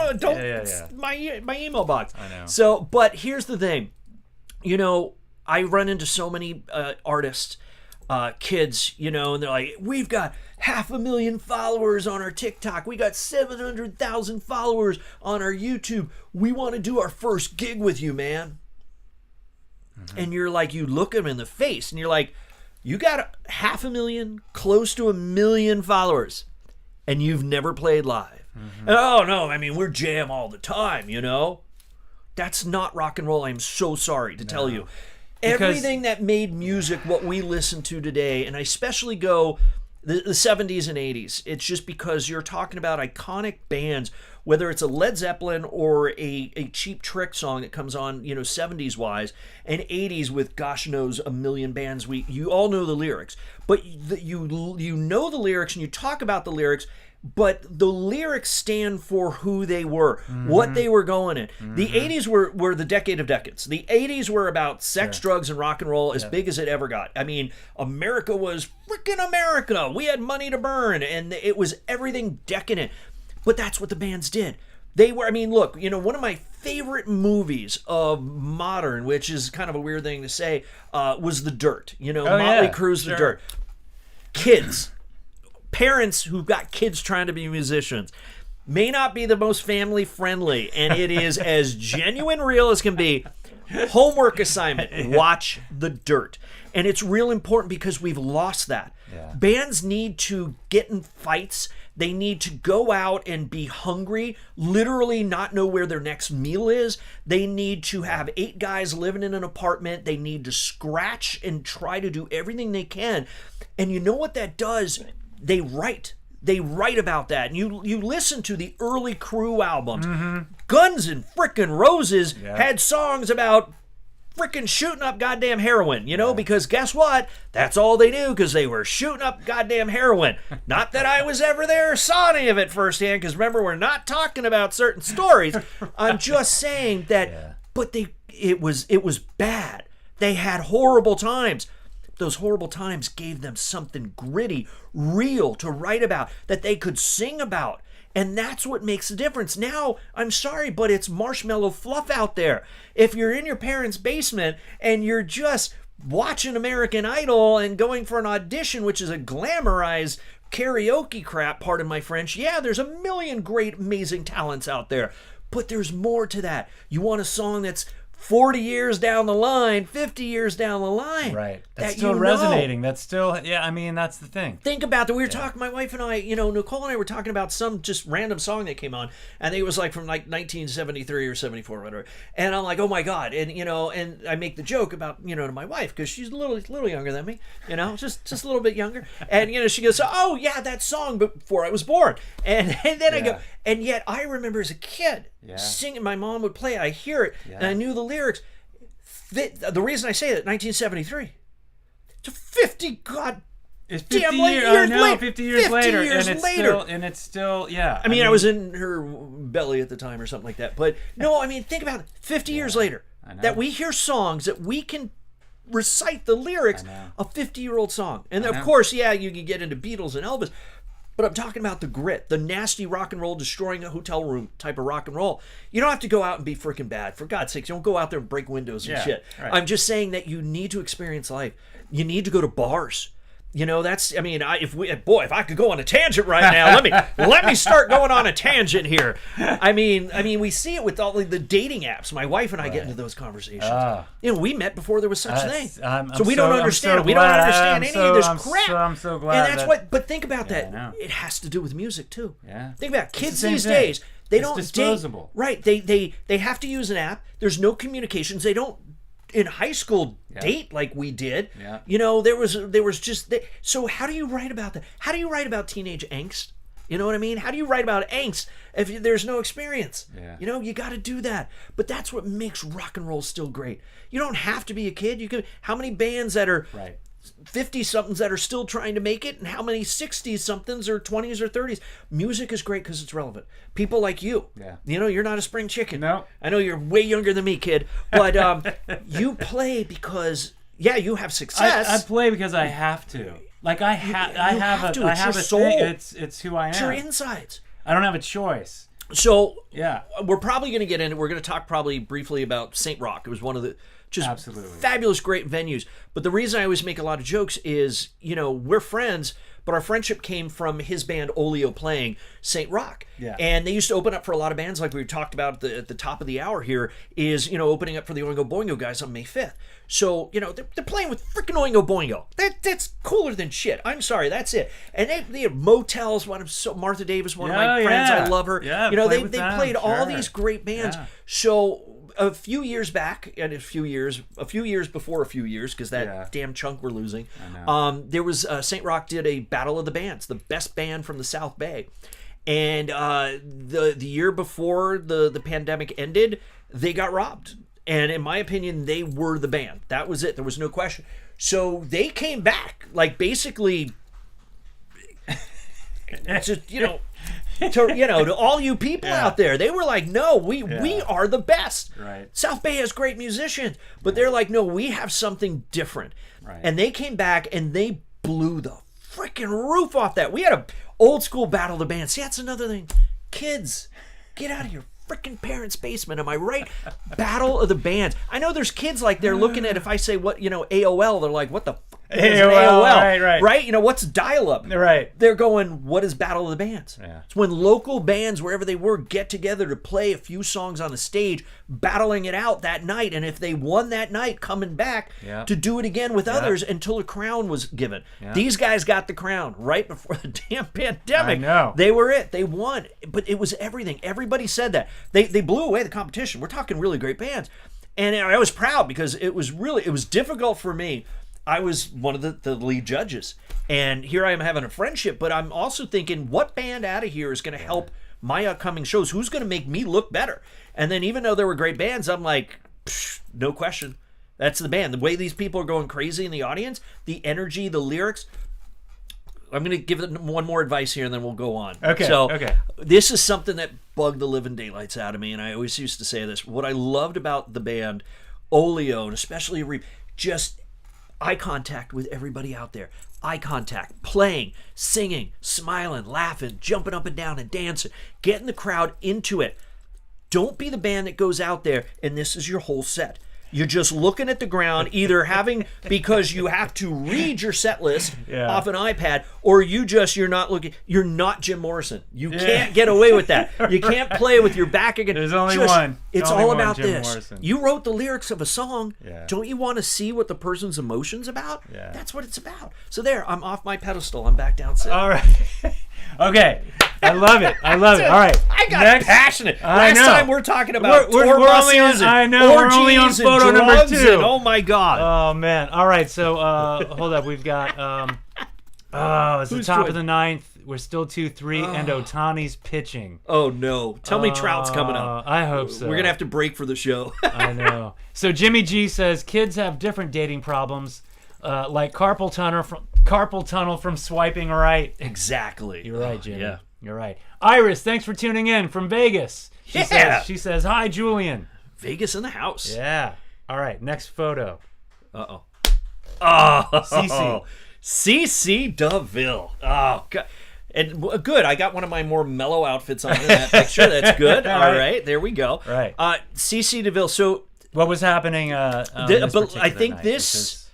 my email box. I know. So, but here's the thing, I run into so many artists. Kids, and they're like, we've got 500,000 followers on our TikTok. We got 700,000 followers on our YouTube. We want to do our first gig with you, man. Mm-hmm. And you're like, you look them in the face and you're like, you got 500,000, close to 1 million followers, and you've never played live. Mm-hmm. Oh, no, I mean, we're jam all the time, That's not rock and roll. I'm so sorry to tell you. Everything that made music what we listen to today, and I especially go the 70s and 80s, it's just because you're talking about iconic bands whether it's a Led Zeppelin or a Cheap Trick song that comes on, 70s wise, and 80s with gosh knows a million bands. You all know the lyrics, but you know the lyrics and you talk about the lyrics. But the lyrics stand for who they were, what they were going in. The 80s were the decade of decades. The 80s were about sex, drugs, and rock and roll as big as it ever got. I mean, America was freaking America. We had money to burn, and it was everything decadent. But that's what the bands did. They were, I mean, look, one of my favorite movies of modern, which is kind of a weird thing to say, was The Dirt. Motley Crue's The Dirt. Kids. Parents who've got kids trying to be musicians may not be the most family friendly, and it is as genuine real as can be. Homework assignment, watch The Dirt. And it's real important because we've lost that. Bands need to get in fights. They need to go out and be hungry, literally not know where their next meal is. They need to have 8 guys living in an apartment. They need to scratch and try to do everything they can. And you know what that does? They write about that. And you listen to the early Crew albums. Guns N' frickin' Roses had songs about frickin' shooting up goddamn heroin, because guess what? That's all they knew, because they were shooting up goddamn heroin. Not that I was ever there or saw any of it firsthand, because remember, we're not talking about certain stories. I'm just saying that, but it was bad. They had horrible times. Those horrible times gave them something gritty, real to write about, that they could sing about. And that's what makes the difference. Now, I'm sorry, but it's marshmallow fluff out there. If you're in your parents' basement and you're just watching American Idol and going for an audition, which is a glamorized karaoke crap, pardon my French, there's a million great, amazing talents out there. But there's more to that. You want a song that's 40 years down the line, 50 years down the line. Right. That's still resonating. That's still, I mean, that's the thing. Think about that. We were talking, my wife and I, Nicole and I were talking about some just random song that came on, and it was like from like 1973 or 74 or whatever. And I'm like, oh my God. And, and I make the joke about, to my wife, because she's a little younger than me, just a little bit younger. And, she goes, oh yeah, that song before I was born. And then I go, and yet I remember as a kid singing, my mom would play it, I hear it, and I knew the lyrics. The reason I say that, 1973. It's 50 god. It's 50 years later. 50 years later. And it's still. I mean, I was in her belly at the time or something like that. But no, I mean, think about it. 50 years later, that we hear songs that we can recite the lyrics of 50-year-old song. And of course, you can get into Beatles and Elvis. But I'm talking about the grit, the nasty rock and roll, destroying a hotel room type of rock and roll. You don't have to go out and be freaking bad. For God's sakes, you don't go out there and break windows and shit. Right. I'm just saying that you need to experience life. You need to go to bars. That's, I mean, if I could go on a tangent right now, let me start going on a tangent here. I mean, we see it with all the dating apps. My wife and I get into those conversations. We met before there was such thing. So we don't understand it. We don't understand any of this crap. I'm so glad. And that's but think about that. It has to do with music too. Think about it. Kids these days. They don't disposable. Right. They have to use an app. There's no communications. They don't in high school date like we did. There was just so how do you write about that? How do you write about teenage angst? You know what I mean? How do you write about angst if there's no experience? You got to do that. But that's what makes rock and roll still great. You don't have to be a kid. You can. How many bands that are 50-somethings that are still trying to make it, and how many 60-somethings or 20s or 30s? Music is great because it's relevant. People like you, you're not a spring chicken. No. I know you're way younger than me, kid, but you play because, you have success. I play because I have to. Like I have a soul. thing. It's who I am. It's your insides. I don't have a choice. So we're probably going to get into. We're going to talk probably briefly about Saint Rocke. It was one of the just fabulous, great venues. But the reason I always make a lot of jokes is, we're friends, but our friendship came from his band Olio playing Saint Rocke. And they used to open up for a lot of bands, like we talked about at the top of the hour here, is, opening up for the Oingo Boingo guys on May 5th. So, they're playing with freaking Oingo Boingo. That's cooler than shit. I'm sorry, that's it. And they had Motels, Martha Davis, one of my friends, I love her. They played all these great bands. So a few years back, and a few years before a few years, because that damn chunk we're losing, there was Saint Rocke did a Battle of the Bands, the best band from the South Bay. And the year before the pandemic ended, they got robbed. And in my opinion, they were the band. That was it. There was no question. So they came back, like basically, just to all you people out there, they were like, no, we are the best. Right. South Bay has great musicians, but they're like, no, we have something different. Right. And they came back and they blew the freaking roof off that. We had a old school battle of the bands. See, that's another thing. Kids, get out of your freaking parents' basement. Am I right? Battle of the bands. I know there's kids like they're looking at, if I say what, AOL, they're like, what the fuck is AOL? Right? What's dial-up? Right. They're going, what is Battle of the Bands? Yeah. It's when local bands, wherever they were, get together to play a few songs on the stage, battling it out that night. And if they won that night, coming back to do it again with others until a crown was given. Yeah. These guys got the crown right before the damn pandemic. I know. They were it. They won. But it was everything. Everybody said that. They blew away the competition. We're talking really great bands. And I was proud because it was difficult for me. I was one of the lead judges. And here I am having a friendship, but I'm also thinking, what band out of here is going to help my upcoming shows? Who's going to make me look better? And then even though there were great bands, I'm like, no question. That's the band. The way these people are going crazy in the audience, the energy, the lyrics. I'm going to give them one more advice here and then we'll go on. Okay. So this is something that bugged the living daylights out of me. And I always used to say this. What I loved about the band, Olio, and especially just eye contact with everybody out there. Eye contact, playing, singing, smiling, laughing, jumping up and down and dancing, getting the crowd into it. Don't be the band that goes out there and this is your whole set. You're just looking at the ground, either because you have to read your set list off an iPad, or you're not looking. You're not Jim Morrison. You can't get away with that. You can't play with your back again. There's only one. It's all about Jim this. Morrison. You wrote the lyrics of a song. Yeah. Don't you want to see what the person's emotion's about? Yeah. That's what it's about. So there, I'm off my pedestal. I'm back down. All right. Okay. I love it. All right. I got passionate. Last time we're talking about we're tour only on, buses I know, we're only on photo number 2. Oh my God. Oh man. All right. So hold up. We've got it's the top of the 9th. We're still 2-3, and Otani's pitching. Oh no! Tell me Trout's coming up. I hope so. We're gonna have to break for the show. I know. So Jimmy G says kids have different dating problems, like carpal tunnel from swiping right. Exactly. You're right, Jimmy. Yeah. You're right. Iris, thanks for tuning in from Vegas. She says, hi, Julian. Vegas in the house. Yeah. All right, next photo. Oh, Cece. Cece DeVille. Oh, God. And good. I got one of my more mellow outfits on in that picture. That's good. All right. There we go. Right. Cece DeVille. So what was happening I think this...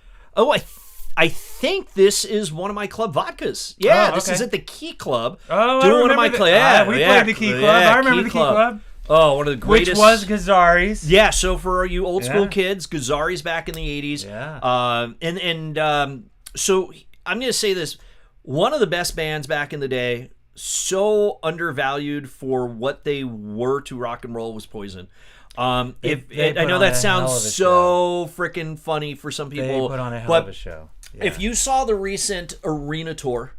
I think this is one of my club vodkas. Yeah, this is at the Key Club. Oh, doing one of my club. We played the Key Club. I remember the Key Club. Oh, one of the greatest. Which was Gazzari's. Yeah, so for you old school kids, Gazzari's back in the 80s. Yeah. So I'm going to say this. One of the best bands back in the day, so undervalued for what they were to rock and roll, was Poison. I know that sounds so freaking funny for some people. They put on a hell of a show. Yeah. If you saw the recent arena tour,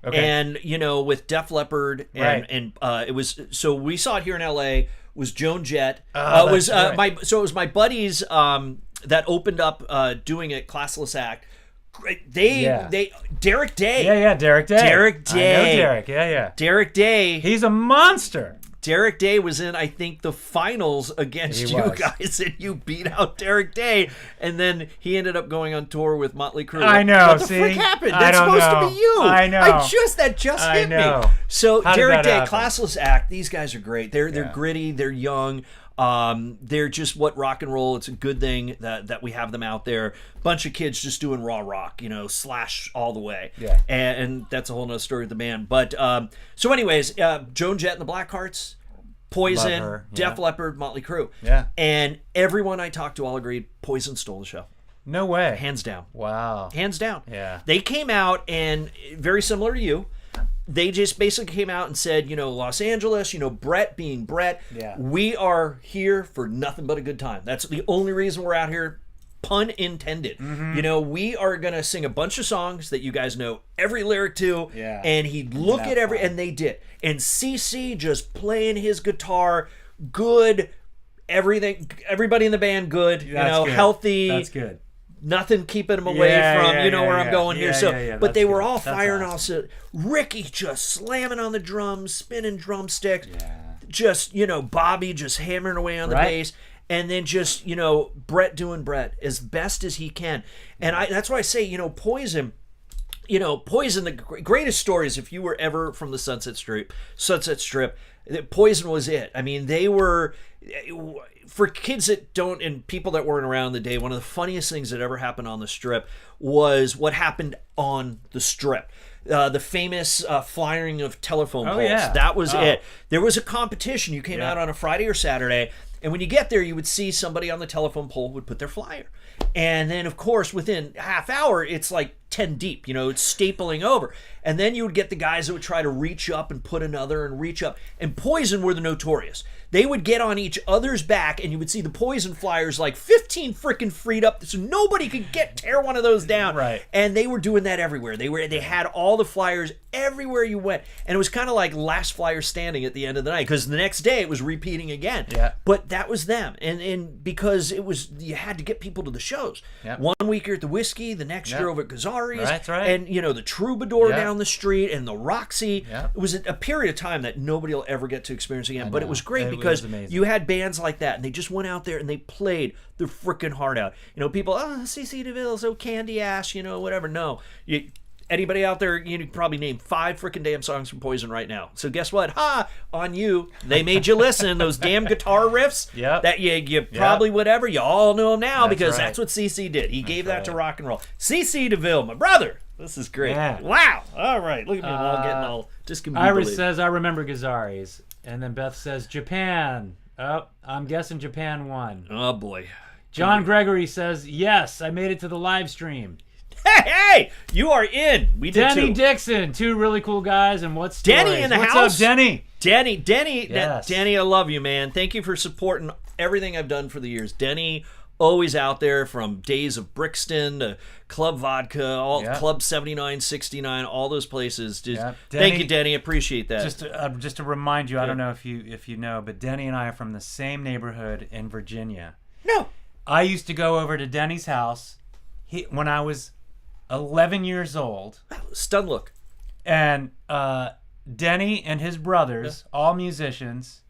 and with Def Leppard, and it was, so we saw it here in LA. Was Joan Jett? It was my buddies that opened up doing it, Classless Act. Derek Day. Yeah, Derek Day. Derek Day. I know Derek. Yeah. Derek Day. He's a monster. Derek Day was in, I think, the finals against you guys, and you beat out Derek Day, and then he ended up going on tour with Motley Crue. I know. What the frick happened? That's supposed to be you. I know. That just hit me. So Derek Day, Classless Act. These guys are great. They're gritty. They're young. They're just what rock and roll. It's a good thing that we have them out there. Bunch of kids just doing raw rock, slash all the way. Yeah. And that's a whole nother story of the band. But so anyways, Joan Jett and the Blackhearts, Poison, Def Leppard, Motley Crue. Yeah. And everyone I talked to all agreed Poison stole the show. No way. Hands down. Wow. Hands down. Yeah. They came out, and very similar to you, they just basically came out and said, Los Angeles, Brett being Brett, we are here for nothing but a good time. That's the only reason we're out here. pun intended. Mm-hmm. You know, we are gonna sing a bunch of songs that you guys know every lyric to, Yeah. and he'd look at every, and they did. And CC just playing his guitar, good, everything, everybody in the band good, you know, good. healthy. That's good. Nothing keeping them away from, you know where I'm going here. So, but That's they were good. all That's firing awesome. also. Ricky just slamming on the drums, spinning drumsticks. Yeah. Just, you know, Bobby just hammering away on the bass. And then just, you know, Brett doing Brett as best as he can. And that's why I say, you know, Poison, the greatest stories, if you were ever from the Sunset Strip, Poison was it. I mean, they were, for kids that don't, and people that weren't around the day, one of the funniest things that ever happened on the Strip was what happened on the Strip. The famous flying of telephone poles. Yeah. That was it. There was a competition. You came out on a Friday or Saturday, and when you get there, you would see somebody on the telephone pole would put their flyer. And then, of course, within a half hour, it's like 10 deep, you know, it's stapling over. And then you would get the guys that would try to reach up and put another and reach up. And Poison were the notorious. They would get on each other's back, and you would see the Poison flyers like 15 freaking freed up, so nobody could tear one of those down. Right. And they were doing that everywhere. They had all the flyers everywhere you went, and it was kind of like last flyer standing at the end of the night, because the next day it was repeating again. Yeah. But that was them, and because it was, you had to get people to the shows. Yep. 1 week you're at the Whiskey, the next year over at Gazzari's. That's right. And you know, the Troubadour down the street, and the Roxy. Yep. It was a period of time that nobody will ever get to experience again. But it was great It because was amazing. you had bands like that, and they just went out there and they played their freaking heart out. You know, people, CC DeVille, so candy ass, you know, whatever. No, anybody out there, you could probably name 5 freaking damn songs from Poison right now. So guess what? On you. They made you listen. Those damn guitar riffs. Yep. That you probably whatever. You all know them now because right. that's what CC did. He gave that to rock and roll. CC DeVille, my brother. This is great. Yeah. Wow. All right. Look at me all getting all just can Iris says, I remember Gazzari's. And then Beth says, Japan. Oh, I'm guessing Japan won. Oh boy. John Gregory says, yes, I made it to the live stream. Hey, you are in. We did Denny too. Dixon, 2 really cool guys, and what's stories? Denny in the What's house. up, Denny? Denny, Yes. Denny, I love you, man. Thank you for supporting everything I've done for the years. Denny, always out there from days of Brixton to Club Vodka, Club 79, 69, all those places. Just, thank you, Denny. Appreciate that. Just to remind you, I don't know if you know, but Denny and I are from the same neighborhood in Virginia. No. I used to go over to Denny's house when I was 11 years old. Stun look. And Denny and his brothers, all musicians,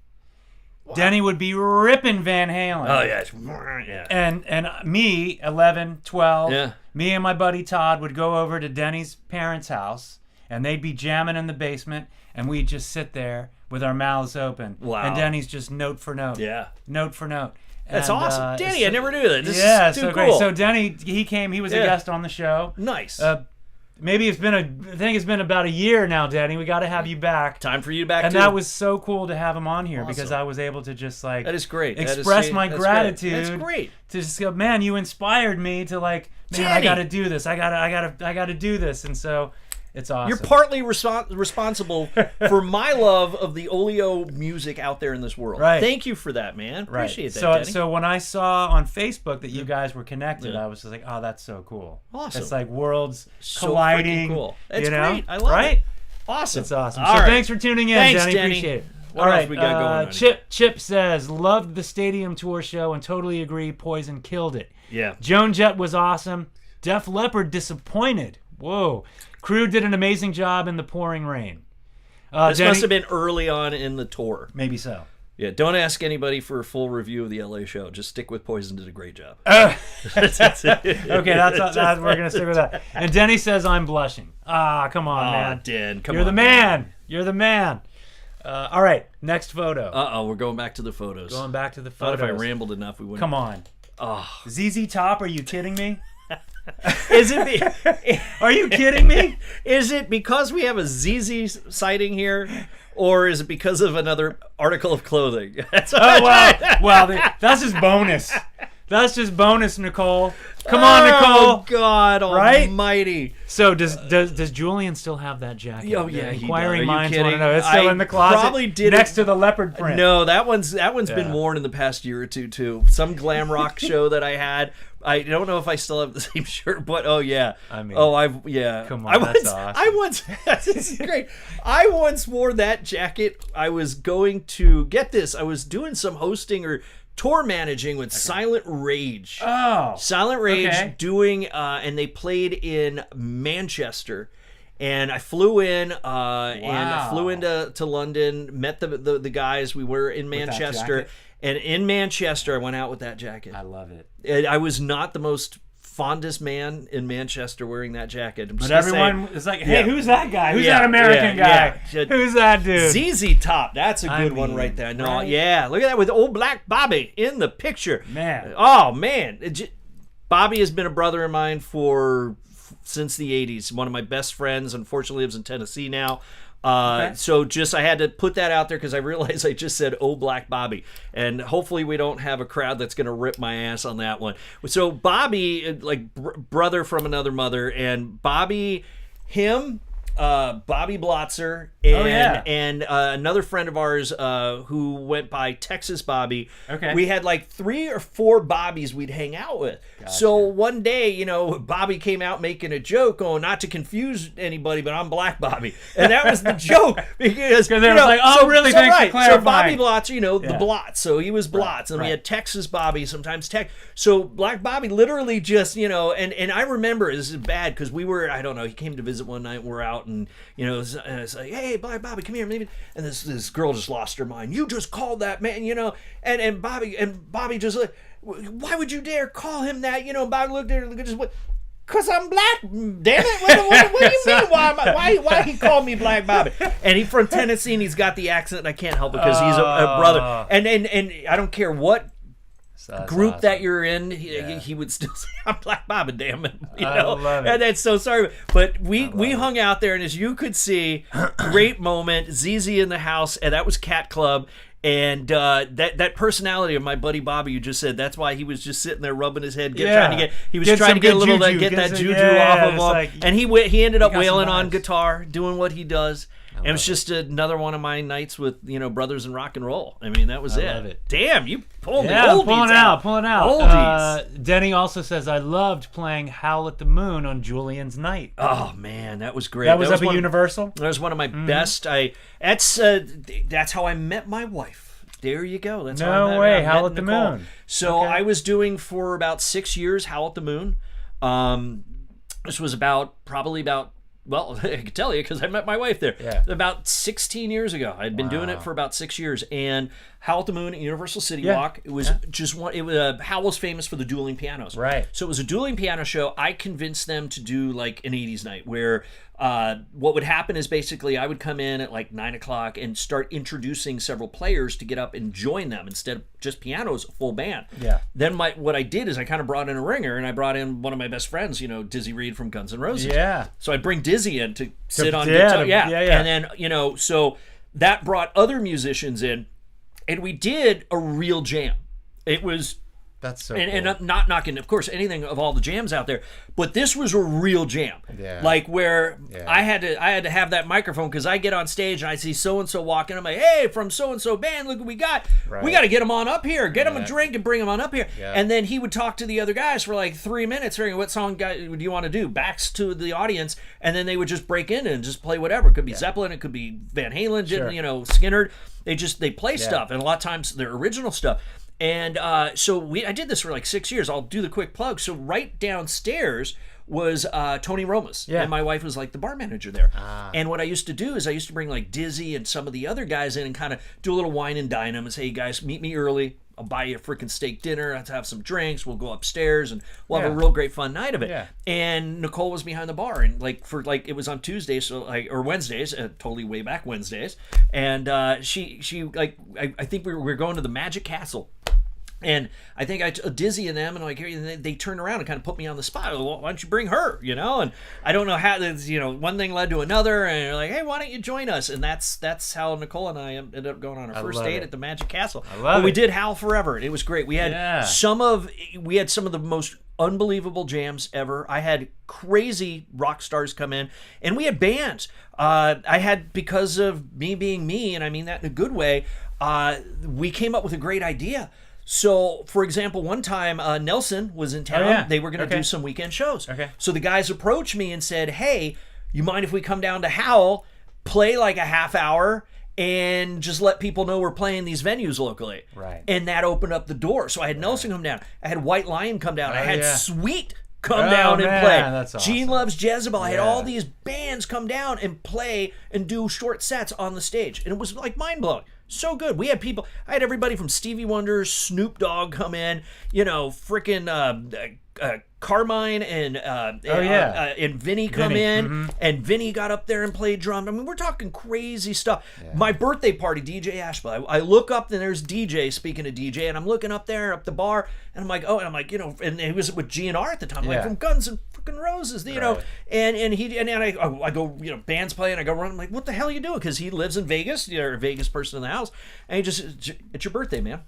Denny would be ripping Van Halen. Oh, yeah. And me, 11, 12, Yeah. me and my buddy Todd would go over to Denny's parents' house, and they'd be jamming in the basement, and we'd just sit there with our mouths open. Wow. And Denny's just note for note. Yeah. Note for note. That's And, awesome. Denny, I never knew that. This yeah, is too so cool. great. So Denny, he came, he was a guest on the show. Nice. Maybe I think it's been about a year now, Denny. We got to have you back. Time for you back, And too. that was so cool to have him on here because Awesome. I was able to just like That is great. express my that's gratitude. Great. That's great. To just go, man, you inspired me to like, man, I Denny! got to do this. I got to do this. And so it's awesome. You're partly responsible for my love of the Olio music out there in this world. Right. Thank you for that, man. right. Appreciate that, Denny. So when I saw on Facebook that you guys were connected, I was just like, oh, that's so cool. Awesome. It's like worlds So colliding. freaking cool. That's you know? great. I love right? it. Awesome. It's awesome. All So right. thanks for tuning in, Thanks, Denny. Denny. Appreciate it. What All else right, we got going on? Chip says, loved the stadium tour show and totally agree Poison killed it. Yeah. Joan Jett was awesome. Def Leppard disappointed. Whoa. Crew did an amazing job in the pouring rain. This Denny, must have been early on in the tour. maybe so. Yeah, don't ask anybody for a full review of the LA show. Just stick with Poison did a great job. Okay, that's we're gonna stick with that. And Denny says I'm blushing. Come on, man. Dan, come You're on. the man. You're the man. All right, next photo. Uh-oh, we're going back to the photos. Going back to the Thought photos. if I rambled enough, we wouldn't. Come on. Oh. ZZ Top, are you kidding me? Is it Are you kidding me? Is it because we have a ZZ sighting here, or is it because of another article of clothing? That's Oh, wow. Wow, that's just bonus. That's just bonus, Nicole. Come on, Nicole. Oh God Right? Almighty! So does Julian still have that jacket? Oh yeah, he Inquiring does. Are you minds want to kidding? know. It's still I in the closet. probably did next it- to the leopard print. No, that one's been Yeah. worn in the past year or two too. Some glam rock show that I had. I don't know if I still have the same shirt, but oh yeah. I mean, Come on, that's awesome. I once this is great. I once wore that jacket. I was going to get this. I was doing some hosting or tour managing with Silent Rage. Oh. Silent Rage Okay. doing and they played in Manchester. And I flew in, and I flew into London. Met the guys. We were in that Manchester, jacket? and in Manchester, I went out with that jacket. I love it. And I was not the most fondest man in Manchester wearing that jacket. I'm just But gonna everyone is like, hey, Yeah. who's that guy? Who's Yeah, that American yeah, guy? yeah. Who's that dude? ZZ Top. That's a I good one mean, right there. No, right? yeah, look at that with old Black Bobby in the picture. Man. Oh man, Bobby has been a brother of mine since the 80s. One of my best friends. Unfortunately, lives in Tennessee now. Okay. So I had to put that out there because I realized I just said "Oh Black Bobby," and hopefully we don't have a crowd that's going to rip my ass on that one. So Bobby, like brother from another mother, and Bobby, Bobby Blotzer, and another friend of ours who went by Texas Bobby. Okay. We had like 3 or 4 Bobbies we'd hang out with. Gotcha. So one day, Bobby came out making a joke, going, not to confuse anybody, but I'm Black Bobby. And that was the joke. Because they was like, oh, really? Thanks for So clarifying. Bobby Blotzer, the Yeah. Blots. So he was Blots. And we right. had Texas Bobby, sometimes Tex. So Black Bobby literally just, and I remember, this is bad, because we were, I don't know, he came to visit one night, we're out, and, it's like, hey, Black Bobby, come here. Maybe. And this girl just lost her mind. You just called that man, and Bobby just like, why would you dare call him that? Bobby looked at her and just went, because I'm black, damn it. What do you mean? Why he called me Black Bobby? And he's from Tennessee, and he's got the accent, and I can't help it because he's a brother. And I don't care what group awesome. that you're in, he would still say, I'm Black Bobby, damn it. I love it. And that's so sorry. But we hung out there, and as you could see, great moment, ZZ in the house, and that was Cat Club. And that personality of my buddy Bobby, you just said, that's why he was just sitting there rubbing his head, trying to get some a little good juju. get that juju Yeah, off of him. it's like- And he ended up got some wailing on vibes. guitar, doing what he does. And it was just another one of my nights with brothers in rock and roll. I mean, that was I love it. Damn, you pulled the Yeah, oldies pulling out. out. Denny also says, I loved playing Howl at the Moon on Julian's night. Oh man, that was great. That was up at one, Universal? That was one of my best. That's how I met my wife. There you go. That's how I No met her. way, I met Howl at the Nicole. Moon. So Okay. I was doing for about 6 years Howl at the Moon. This was probably about. Well, I can tell you because I met my wife there. Yeah. About 16 years ago. I'd been doing it for about 6 years. And Howl at the Moon at Universal City Yeah. Walk. It was just one. It was Howl was famous for the dueling pianos. Right. So it was a dueling piano show. I convinced them to do like an 80s night where what would happen is basically I would come in at like 9 o'clock and start introducing several players to get up and join them instead of just pianos, a full band. Yeah. Then what I did is I kind of brought in a ringer, and I brought in one of my best friends, Dizzy Reed from Guns N' Roses. Yeah. So I'd bring Dizzy in to sit on yeah, guitar. yeah. And then, so that brought other musicians in, and we did a real jam. It was... That's so And cool. I'm not knocking, of course, anything of all the jams out there, but this was a real jam. Yeah. Like where Yeah. I had to have that microphone because I get on stage and I see so and so walking. I'm like, hey, from so and so band, look what we got. Right. We got to get them on up here. Get them a Yeah. drink and bring them on up here. Yeah. And then he would talk to the other guys for like 3 minutes, saying, what song do you want to do? Backs to the audience, and then they would just break in and just play whatever. It could be Zeppelin, it could be Van Halen, Sure. Skinner. They play stuff, and a lot of times their original stuff. And so I did this for like 6 years. I'll do the quick plug. So right downstairs was Tony Romas. Yeah. And my wife was like the bar manager there. And what I used to do is I used to bring like Dizzy and some of the other guys in and kind of do a little wine and dine them and say, hey guys, meet me early. I'll buy you a freaking steak dinner. Let's have some drinks. We'll go upstairs and we'll have a real great fun night of it. Yeah. And Nicole was behind the bar, and it was on Tuesdays, or Wednesdays, totally way back Wednesdays. And she I think we were going to the Magic Castle. And I think Dizzy and them, and like they turned around and kind of put me on the spot. Well, why don't you bring her? And I don't know how. One thing led to another, and they're like, hey, why don't you join us? And that's how Nicole and I ended up going on our first date at the Magic Castle. We did Howl Forever, and it was great. We had some of the most unbelievable jams ever. I had crazy rock stars come in, and we had bands. I had, because of me being me, and I mean that in a good way, we came up with a great idea. So, for example, one time Nelson was in town. Oh, yeah. They were going to do some weekend shows. Okay. So the guys approached me and said, hey, you mind if we come down to Howl, play like a half hour, and just let people know we're playing these venues locally? Right. And that opened up the door. So I had Nelson come down. I had White Lion come down. I had yeah. Sweet come down and play. That's awesome. Gene Loves Jezebel. I had all these bands come down and play and do short sets on the stage. And it was like mind-blowing. So good. We had people. I had everybody from Stevie Wonder, Snoop Dogg come in. Freaking Carmine and Vinny come in, and Vinny got up there and played drum. I mean, we're talking crazy stuff. Yeah. My birthday party, DJ Ashba. I look up and there's DJ. Speaking of DJ, and I'm looking up there up the bar, and I'm like, and he was with GNR at the time, like from Guns and freaking Roses, and I go, band's playing, I go run. I'm like, what the hell are you doing? Because he lives in Vegas. You're a Vegas person in the house, and he just, it's your birthday, man.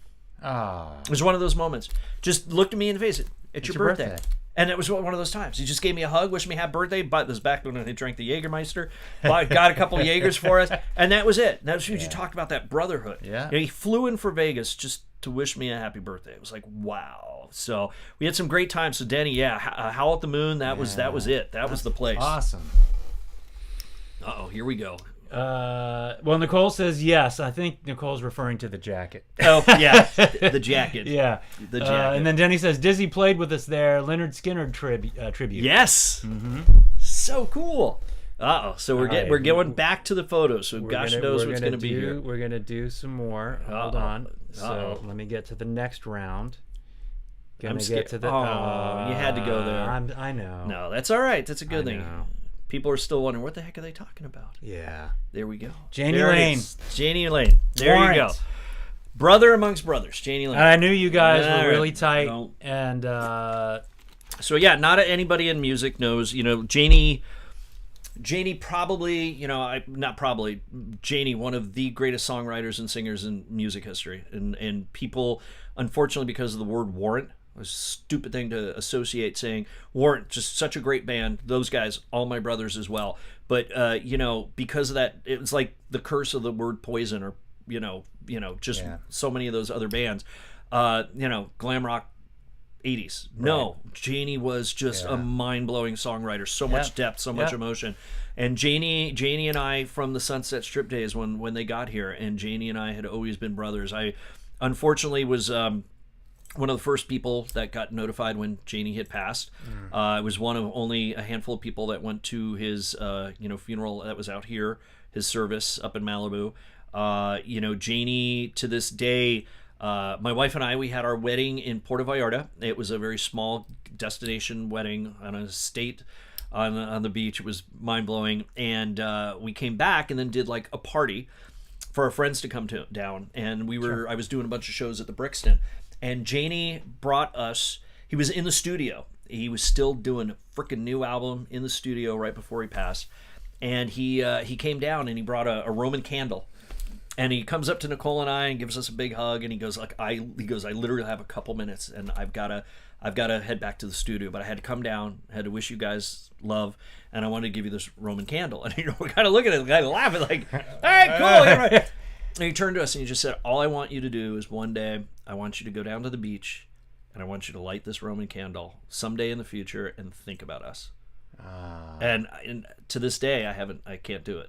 It was one of those moments. Just looked at me in the face. It's your birthday. And it was one of those times. He just gave me a hug, wished me happy birthday. But this back when they drank the Jägermeister, got a couple of Jaegers for us, and that was it. That was what you talked about, that brotherhood. Yeah. He flew in for Vegas just to wish me a happy birthday. It was like, wow. So we had some great times. So Denny, Howl at the Moon. That was it. That was the place. Awesome. Uh-oh, here we go. Well, Nicole says yes. I think Nicole's referring to the jacket. Oh, yeah. The jacket. Yeah. The jacket. And then Denny says Dizzy played with us there. Leonard Skinner tribute. Yes. Mm-hmm. So cool. Uh-oh. So we're going back to the photos. So gosh knows what's going to be here. We're going to do some more. Hold on. So let me get to the next round. You had to go there. I know. No, that's all right. That's a good thing. People are still wondering, what the heck are they talking about? Yeah. There we go. Janie Lane. Janie Lane. There you go. Brother amongst brothers, Janie Lane. And I knew you guys were really tight. And so yeah, not anybody in music knows. Janie probably, Janie, one of the greatest songwriters and singers in music history. And people, unfortunately, because of the word warrant, a stupid thing to associate, saying Warrant, just such a great band. Those guys, all my brothers as well. But because of that, it was like the curse of the word Poison, or so many of those other bands. Glam rock 80s. No, Janie was just a mind-blowing songwriter. So much depth, so much emotion. And Janie and I, from the Sunset Strip days when they got here, and Janie and I had always been brothers. I unfortunately was one of the first people that got notified when Janie had passed. I was one of only a handful of people that went to his funeral that was out here, his service up in Malibu. Janie, to this day, my wife and I, we had our wedding in Puerto Vallarta. It was a very small destination wedding on an estate on the beach. It was mind-blowing. And we came back and then did like a party for our friends to come down. And I was doing a bunch of shows at the Brixton. And Janie brought us, he was in the studio. He was still doing a freaking new album in the studio right before he passed. And he came down and he brought a Roman candle. And he comes up to Nicole and I and gives us a big hug. And he goes, I literally have a couple minutes and I've got to head back to the studio. But I had to come down, I had to wish you guys love. And I wanted to give you this Roman candle. And we're kind of looking at the guy laughing like, all right, cool. Yeah, right. And he turned to us and he just said, all I want you to do is one day, I want you to go down to the beach and I want you to light this Roman candle someday in the future and think about us. And to this day, I can't do it.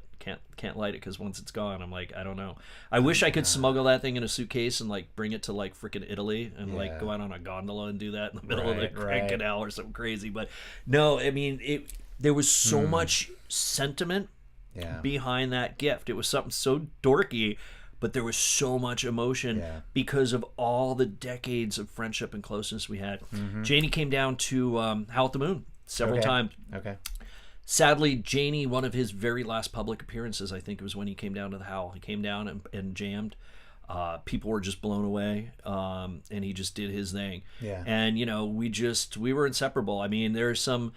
Can't light it because once it's gone, I'm like, I don't know. I wish I could smuggle that thing in a suitcase and like bring it to like freaking Italy and like go out on a gondola and do that in the middle of the Grand Canal or something crazy. But no, I mean, there was so much sentiment behind that gift. It was something so dorky, but there was so much emotion because of all the decades of friendship and closeness we had. Janie came down to Howl at the Moon several times. Okay. Sadly, Janie, one of his very last public appearances, I think it was when he came down to the Howl. He came down and jammed. People were just blown away, and he just did his thing. Yeah. And we were inseparable. I mean, there's some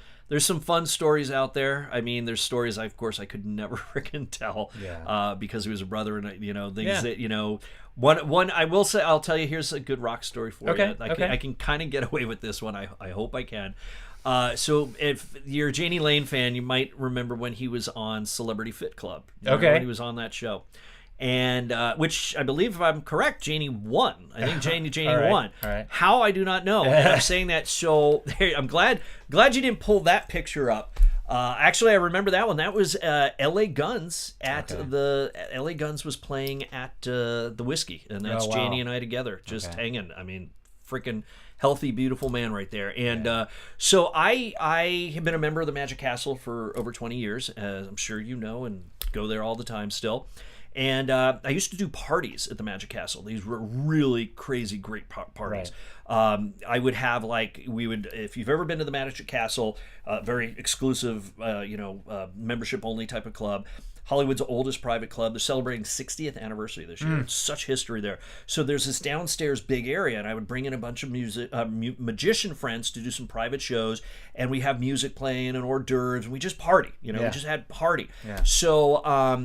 fun stories out there. I mean, there's stories of course I could never freaking tell, because he was a brother, and things that one I will say. I'll tell you. Here's a good rock story for you. I can kind of get away with this one. I hope I can. So if you're a Janie Lane fan, you might remember when he was on Celebrity Fit Club. When he was on that show. And which I believe, if I'm correct, Janie won. I think Janie won. All right. How, I do not know. And I'm saying that, so I'm glad you didn't pull that picture up. Actually, I remember that one. That was L.A. Guns L.A. Guns was playing at the Whiskey, and that's Janie and I together, just hanging. I mean, freaking healthy, beautiful man right there. And so I have been a member of the Magic Castle for over 20 years, as I'm sure you know, and go there all the time still. And I used to do parties at the Magic Castle. These were really crazy, great parties. Right. I would have if you've ever been to the Magic Castle, very exclusive, membership only type of club. Hollywood's oldest private club. They're celebrating 60th anniversary this year. It's such history there. So there's this downstairs big area, and I would bring in a bunch of magician friends to do some private shows, and we have music playing and hors d'oeuvres, and we just party. We just had party. Yeah. So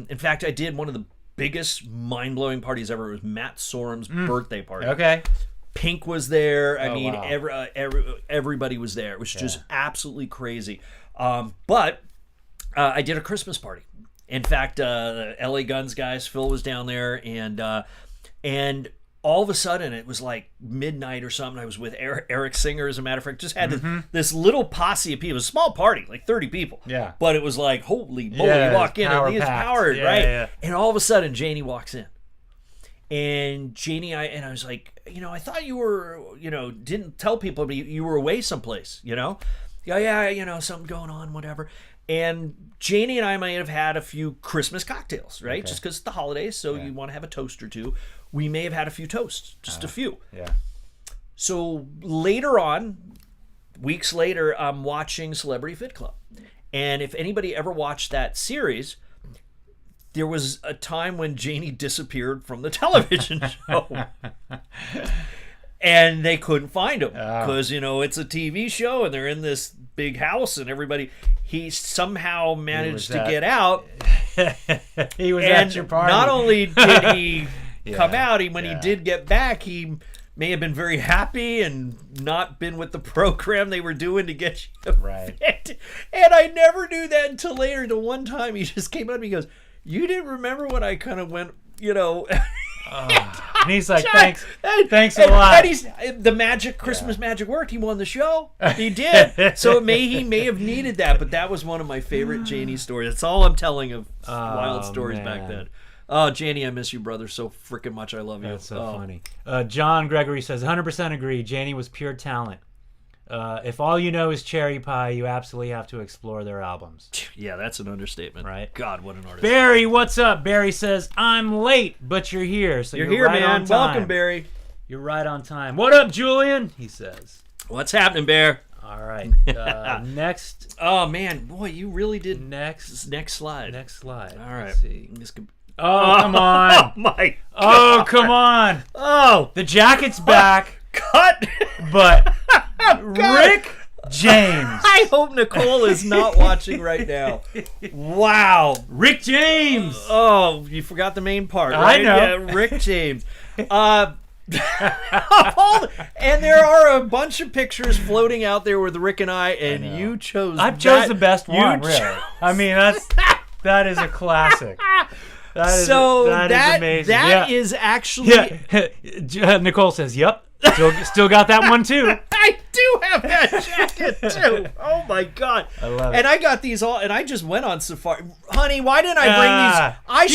in fact, I did one of the biggest mind-blowing parties ever. It was Matt Sorum's birthday party. Okay. Pink was there. I mean, everybody was there. It was just absolutely crazy. But I did a Christmas party. In fact, the LA Guns guys, Phil was down there, and all of a sudden it was like midnight or something. I was with Eric Singer, as a matter of fact. Just had this little posse of people. It was a small party, like 30 people. Yeah. But it was like, holy moly, you walk in and he's powered, right? Yeah. And all of a sudden, Janie walks in. And Janie, I was like, I thought you were, didn't tell people, but you were away someplace, Yeah, something going on, whatever. And Janie and I might have had a few Christmas cocktails, right? Just because it's the holidays, so you want to have a toast or two. We may have had a few toasts, just a few. Yeah. So later on, weeks later, I'm watching Celebrity Fit Club. And if anybody ever watched that series, there was a time when Janie disappeared from the television show. And they couldn't find him because, it's a TV show and they're in this big house and he somehow managed to get out. He was at your party. Not only did he come out, when he did get back, he may have been very happy and not been with the program they were doing to get you fit. And I never knew that until later. The one time he just came up and he goes, "You didn't remember when I kind of went, and he's like, thanks a lot. And the Christmas magic worked. He won the show. He did. So he may have needed that, but that was one of my favorite Janie stories. That's all I'm telling of wild stories back then. Oh, Janie, I miss you, brother, so freaking much. I love you. That's so funny. John Gregory says, 100% agree. Janie was pure talent. If all you know is Cherry Pie, you absolutely have to explore their albums. Yeah, that's an understatement. Right? God, what an artist. Barry, what's up? Barry says, I'm late, but you're here. So you're here, right man. On time. Welcome, Barry. You're right on time. What up, Julian? He says. What's happening, Bear? All right. Next. Oh, man. Boy, you really did. Next slide. All right. Let's see. Oh, come on. Oh, my God. Oh, come on. Oh. The jacket's back. Cut. But Rick James. I hope Nicole is not watching right now. Wow. Rick James. Oh, you forgot the main part, right? I know. Yeah, Rick James. And there are a bunch of pictures floating out there with Rick and I you chose I chose the best one, really. I mean, that is a classic. That is amazing. That is actually... Nicole says, yep. Still got that one, too. I do have that jacket, too. Oh, my God. I love it. And I got these all... And I just went on safari. Honey, why didn't I bring these... I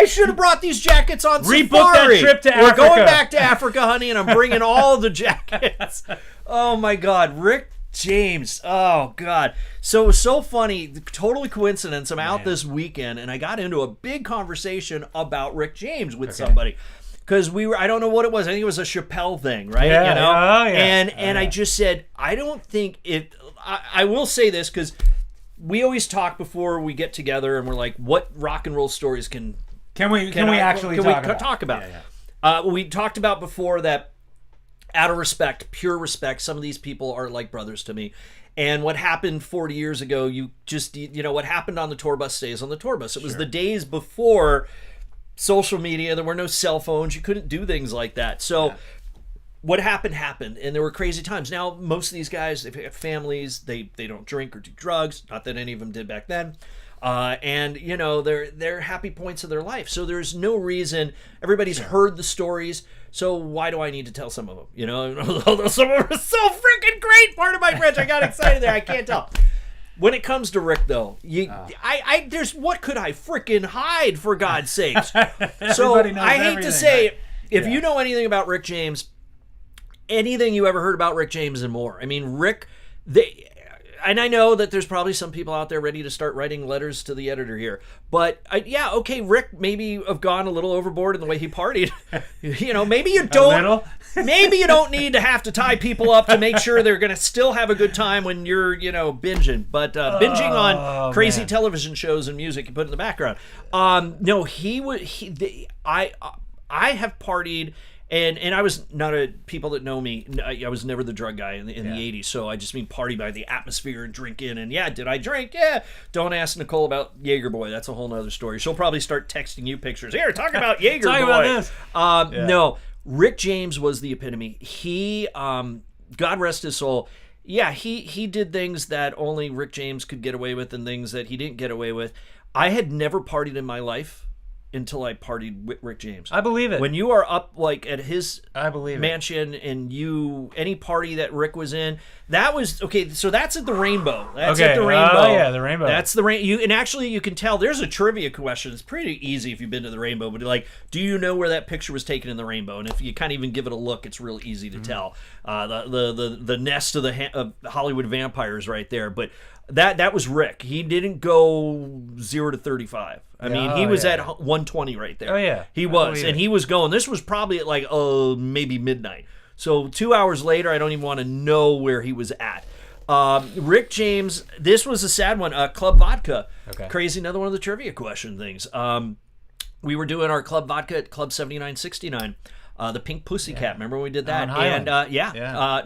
should have brought these jackets on safari. Rebook that trip to Africa. We're going back to Africa, honey, and I'm bringing all the jackets. Oh, my God. Rick James. Oh, God. So it was so funny. Totally coincidence. I'm out this weekend, and I got into a big conversation about Rick James with somebody. Because I don't know what it was. I think it was a Chappelle thing, right? And I just said, I don't think it, I will say this because we always talk before we get together and we're like, what rock and roll stories can Can we actually talk about? Yeah. We talked about before that out of respect, pure respect, some of these people are like brothers to me. And what happened 40 years ago, what happened on the tour bus stays on the tour bus. It was the days before social media. There were no cell phones. You couldn't do things like that. So what happened, and there were crazy times. Now, most of these guys, they've got families. They don't drink or do drugs. Not that any of them did back then. And they're happy points of their life. So there's no reason. Everybody's heard the stories. So why do I need to tell some of them? Although some of them are so freaking great. Part of my French, I got excited there. I can't tell. When it comes to Rick, though, there's what could I freaking hide, for God's sakes? So I hate to say, if you know anything about Rick James, anything you ever heard about Rick James and more. I mean, Rick, and I know that there's probably some people out there ready to start writing letters to the editor here. But, Rick maybe have gone a little overboard in the way he partied. Maybe you don't. Maybe you don't need to have to tie people up to make sure they're going to still have a good time when you're, binging. But binging on crazy television shows and music you put in the background. No, I have partied. And I was not people that know me, I was never the drug guy in the 80s, so I just mean party by the atmosphere and drinking. And did I drink? Yeah. Don't ask Nicole about Jaeger Boy. That's a whole nother story. She'll probably start texting you pictures. Here, talk about Jaeger Boy. About this. No, Rick James was the epitome. He, God rest his soul, he did things that only Rick James could get away with and things that he didn't get away with. I had never partied in my life until I partied with Rick James. I believe it. When you are up at his mansion and any party that Rick was in, that was okay. So that's at the Rainbow. That's at the Rainbow. Oh yeah, the Rainbow. That's the and actually you can tell. There's a trivia question. It's pretty easy if you've been to the Rainbow. But do you know where that picture was taken in the Rainbow? And if you kind of even give it a look, it's real easy to tell. The nest of the Hollywood vampires right there. But that was Rick. He didn't go 0 to 35. I mean, he was at 120 right there. Oh yeah, he was, and he was going. This was probably at maybe midnight. So 2 hours later, I don't even want to know where he was at. Rick James. This was a sad one. Club Vodka. Okay. Crazy. Another one of the trivia question things. We were doing our Club Vodka at Club 7969. The Pink Pussycat. Remember when we did that? On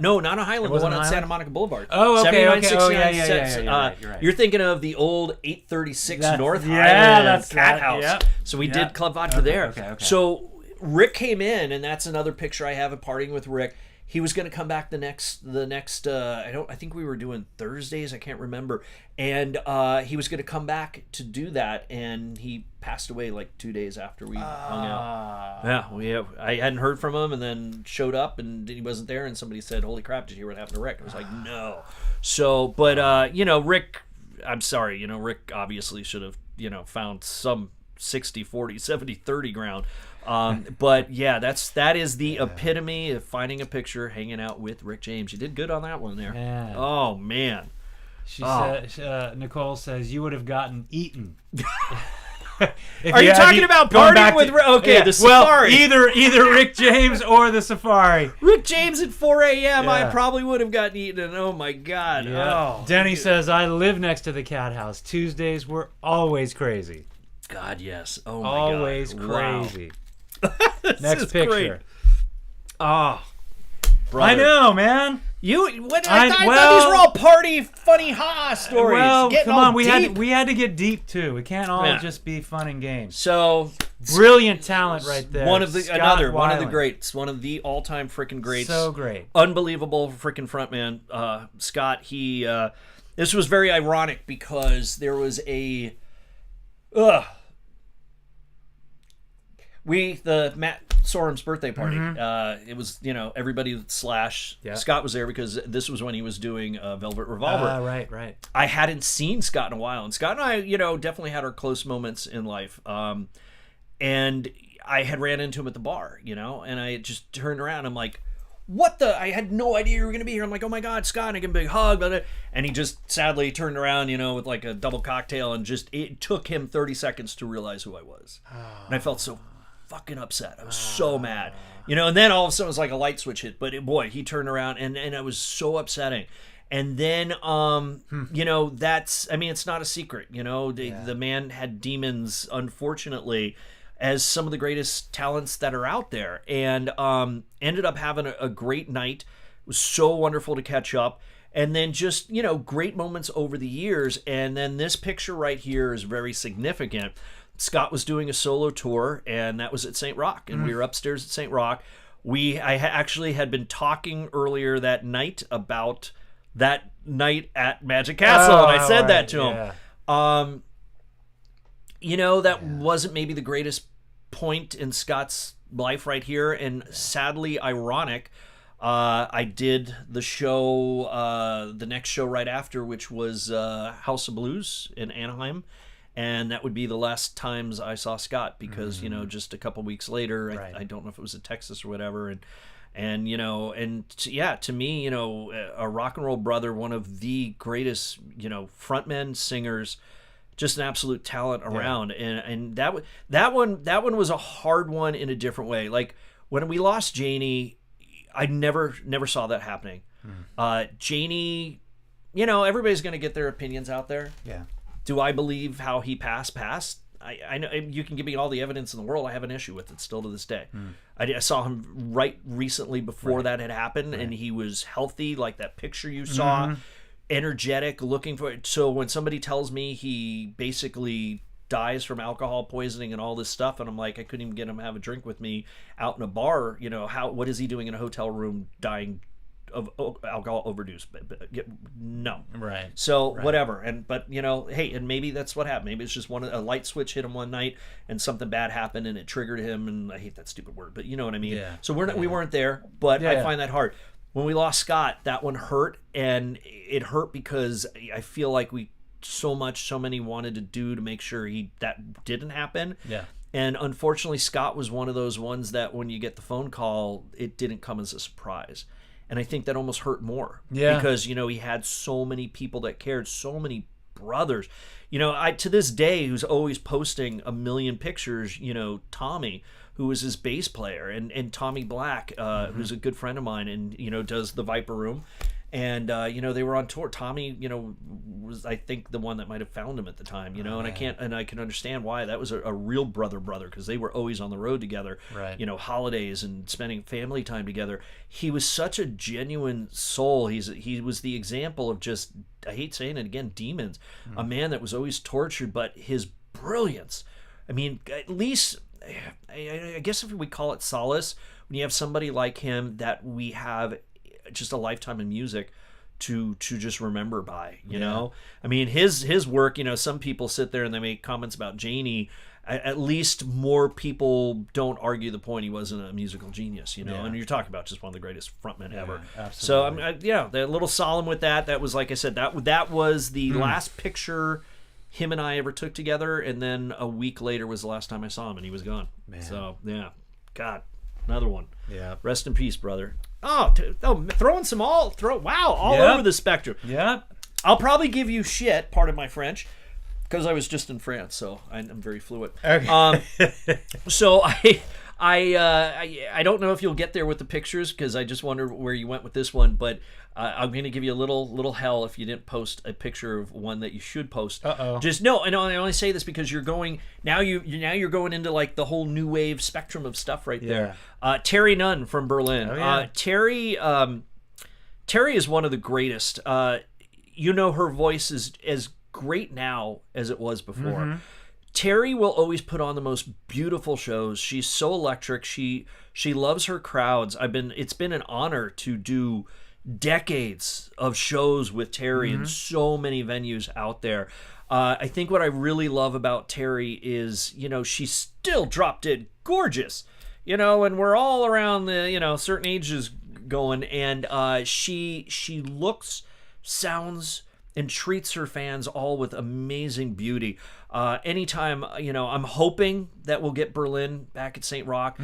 No, not on Highland. The one on Santa Monica Boulevard. Oh, okay. 7969. You're right. You're thinking of the old 836 North Highland that's Cat that, House. Yep. So we did Club Vodka there. Okay. So Rick came in, and that's another picture I have of partying with Rick. He was going to come back the next. I think we were doing Thursdays. I can't remember. And he was going to come back to do that, and he passed away 2 days after we hung out. Yeah, I hadn't heard from him, and then showed up, and he wasn't there. And somebody said, "Holy crap! Did you hear what happened to Rick?" I was like, "No." So, but Rick. I'm sorry. Rick obviously should have found some 60, 40, 70, 30 ground. But that is the epitome of finding a picture hanging out with Rick James. You did good on that one there. Man. Oh man. Nicole says you would have gotten eaten. Are you talking about partying with Rick? Okay, the Safari. Well, either Rick James or the Safari. Rick James at 4 a.m. I probably would have gotten eaten. Oh my God. Yeah. Oh, Denny says I live next to the Cat House. Tuesdays were always crazy. God, yes. Oh my always God. Crazy. Wow. Next picture. Great. Oh, brother. I know, man. I thought these were all party, funny, stories. Well, come on, we deep. had to get deep too. It can't all just be fun and games. So brilliant talent right there. One of the greats, one of the all-time freaking greats. So great, unbelievable freaking frontman, Scott. He. This was very ironic because there was a. Matt Sorum's birthday party. It was, everybody slash Scott was there because this was when he was doing Velvet Revolver. Right. I hadn't seen Scott in a while, and Scott and I, definitely had our close moments in life. And I had ran into him at the bar, and I just turned around. I'm like, what the? I had no idea you were going to be here. I'm like, oh my God, Scott, and I give him a big hug. And he just sadly turned around, with a double cocktail, and it took him 30 seconds to realize who I was. And I felt so fucking upset. I was so mad, and then all of a sudden it was like a light switch hit, but boy, he turned around and it was so upsetting. And then it's not a secret, the man had demons, unfortunately, as some of the greatest talents that are out there, and ended up having a great night. It was so wonderful to catch up. And then just, great moments over the years. And then this picture right here is very significant. Scott was doing a solo tour, and that was at Saint Rocke. And we were upstairs at Saint Rocke. I actually had been talking earlier that night about that night at Magic Castle, and I said that to him. That wasn't maybe the greatest point in Scott's life right here. And sadly ironic, I did the show, the next show right after, which was House of Blues in Anaheim, and that would be the last times I saw Scott because just a couple weeks later, I don't know if it was in Texas or whatever, to me, a rock and roll brother, one of the greatest, frontmen, singers, just an absolute talent around, and that one was a hard one in a different way. Like when we lost Janie, I never saw that happening. Janie, everybody's going to get their opinions out there. Yeah. Do I believe how he passed? I know you can give me all the evidence in the world. I have an issue with it still to this day. I saw him right recently before that had happened, and he was healthy, like that picture you saw, energetic, looking for it. So when somebody tells me he basically dies from alcohol poisoning and all this stuff, and I'm like, I couldn't even get him to have a drink with me out in a bar, what is he doing in a hotel room dying of alcohol overdose? No. Right. So whatever. But hey, and maybe that's what happened. Maybe it's just a light switch hit him one night and something bad happened and it triggered him, and I hate that stupid word, but you know what I mean. Yeah. So we weren't there, but I find that hard. When we lost Scott, that one hurt, and it hurt because I feel like so many wanted to do to make sure that didn't happen. Yeah. And unfortunately, Scott was one of those ones that when you get the phone call, it didn't come as a surprise. And I think that almost hurt more. Yeah. Because, he had so many people that cared, so many brothers. To this day, who's always posting a million pictures, Tommy, who was his bass player, and Tommy Black, who's a good friend of mine and, does the Viper Room. And, they were on tour. Tommy, was, I think, the one that might have found him at the time, and I can understand why. That was a real brother, because they were always on the road together, holidays and spending family time together. He was such a genuine soul. He was the example of just, I hate saying it again, demons, a man that was always tortured, but his brilliance. I mean, at least, I guess if we call it solace, when you have somebody like him that we have just a lifetime of music to just remember by, you know. I mean, his work, some people sit there and they make comments about Janie. At least more people don't argue the point he wasn't a musical genius, and you're talking about just one of the greatest frontmen ever. Absolutely. So they're a little solemn with that. That was, like I said, that was the last picture him and I ever took together, and then a week later was the last time I saw him, and he was gone. Man. So God, another one. Yeah. Rest in peace, brother. Throwing some all over the spectrum. Yeah. I'll probably give you shit, pardon my French, because I was just in France, so I'm very fluent. Okay. So I don't know if you'll get there with the pictures, because I just wondered where you went with this one, but I'm going to give you a little hell if you didn't post a picture of one that you should post. Just no, and I only say this because you're going you're going into like the whole new wave spectrum of stuff right there. Terry Nunn from Berlin. Terry is one of the greatest. Her voice is as great now as it was before. Terry will always put on the most beautiful shows. She's so electric. She loves her crowds. It's been an honor to do decades of shows with Terry in so many venues out there. I think what I really love about Terry is, she's still drop dead gorgeous, and we're all around the, certain ages going, and she looks, sounds, and treats her fans all with amazing beauty. Anytime, I'm hoping that we'll get Berlin back at Saint Rocke.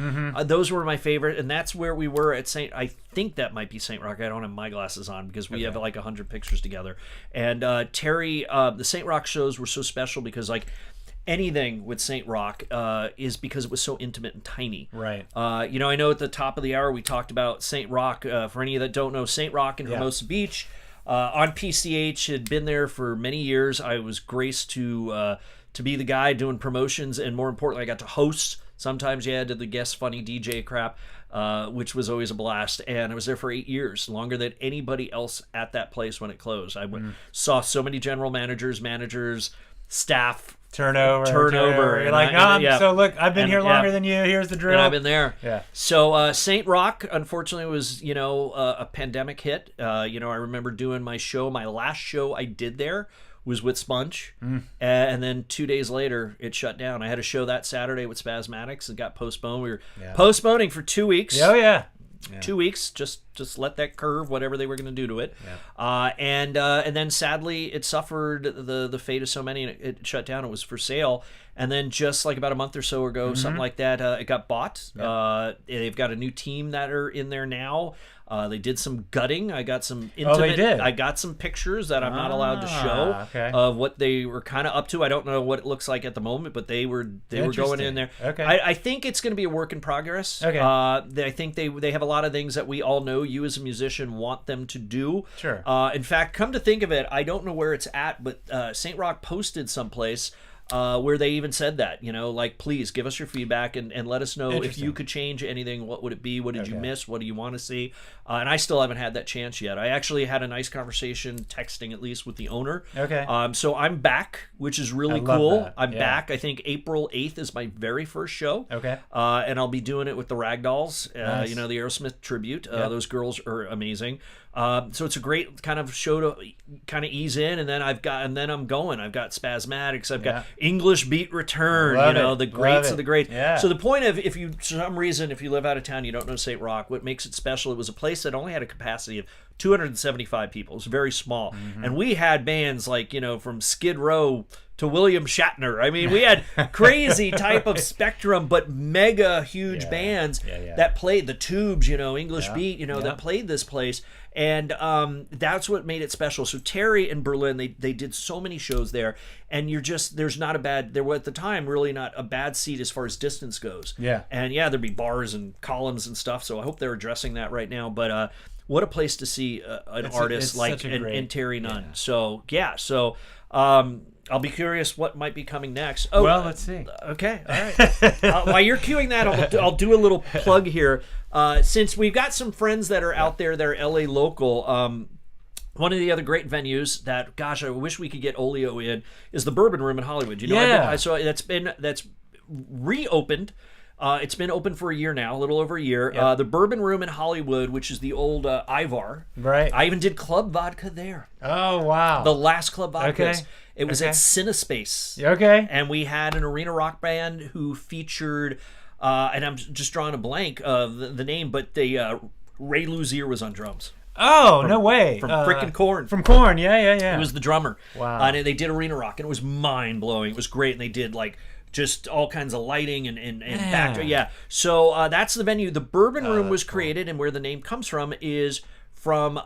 Those were my favorite, and that's where we were at I think that might be Saint Rocke. I don't have my glasses on because we have like 100 pictures together. And Terry, the Saint Rocke shows were so special because like anything with Saint Rocke is because it was so intimate and tiny. Right. I know at the top of the hour we talked about Saint Rocke. For any that don't know, Saint Rocke in Hermosa Beach. On PCH, had been there for many years. I was graced to be the guy doing promotions, and more importantly, I got to host Sometimes you had to the guest funny DJ crap, which was always a blast. And I was there for 8 years, longer than anybody else at that place when it closed. I saw so many general managers, staff, turnover. You're like, so look, I've been here longer than you. Here's the drill. And I've been there. Yeah. So Saint Rocke, unfortunately, was a pandemic hit. I remember doing my show. My last show I did there was with Sponge, and then 2 days later it shut down. I had a show that Saturday with Spasmatics. It got postponed. We were postponing for 2 weeks. Oh yeah. 2 weeks, just let that curve, whatever they were going to do to it. And then sadly it suffered the fate of so many, and it shut down. It was for sale, and then just like about a month or so ago, something like that, it got bought. They've got a new team that are in there now. They did some gutting. I got some intimate. Oh, they did. I got some pictures that I'm not allowed to show of what they were kind of up to. I don't know what it looks like at the moment, but they were going in there. Okay. I think it's going to be a work in progress. Okay. I think they have a lot of things that we all know you as a musician want them to do. Sure. In fact, come to think of it, I don't know where it's at, but Saint Rocke posted someplace where they even said that, like, please give us your feedback and let us know if you could change anything. What would it be? What did you miss? What do you want to see? And I still haven't had that chance yet. I actually had a nice conversation, texting at least, with the owner. Okay. So I'm back, which is really cool. That. I'm back. I think April 8th is my very first show. Okay. And I'll be doing it with the Ragdolls, Nice. the Aerosmith tribute. Those girls are amazing. So it's a great kind of show to kind of ease in, and then I'm going. I've got Spasmatics. I've got English Beat Return. The greats of the greats. Yeah. So the point of, if you, for some reason, if you live out of town, you don't know Saint Rocke, what makes it special? It was a place that only had a capacity of 275 people. It was very small, and we had bands like from Skid Row to William Shatner. I mean, we had crazy type of spectrum, but mega huge bands that played the Tubes, English Beat, that played this place. And that's what made it special. So Terry in Berlin, they did so many shows there, and there were at the time really not a bad seat as far as distance goes. Yeah. And there'd be bars and columns and stuff. So I hope they're addressing that right now. But what a place to see an artist like and Terry Nunn. Yeah. So I'll be curious what might be coming next. Oh, well, let's see. Okay, all right. While you're queuing that, I'll do a little plug here. Since we've got some friends that are out there that are LA local, one of the other great venues that, gosh, I wish we could get Olio in, is the Bourbon Room in Hollywood. So that's reopened. It's been open for a year now, a little over a year. The Bourbon Room in Hollywood, which is the old Ivar. Right. I even did Club Vodka there. Oh, wow. The last Club Vodka. Okay. It was at Cinespace. Okay. And we had an arena rock band who featured, and I'm just drawing a blank of the name, but Ray Luzier was on drums. Oh, no way. From frickin' Korn. From Korn, yeah. He was the drummer. Wow. And they did arena rock, and it was mind-blowing. It was great, and they did, just all kinds of lighting and factory. Yeah. So that's the venue. The Bourbon Room was created, and where the name comes from is from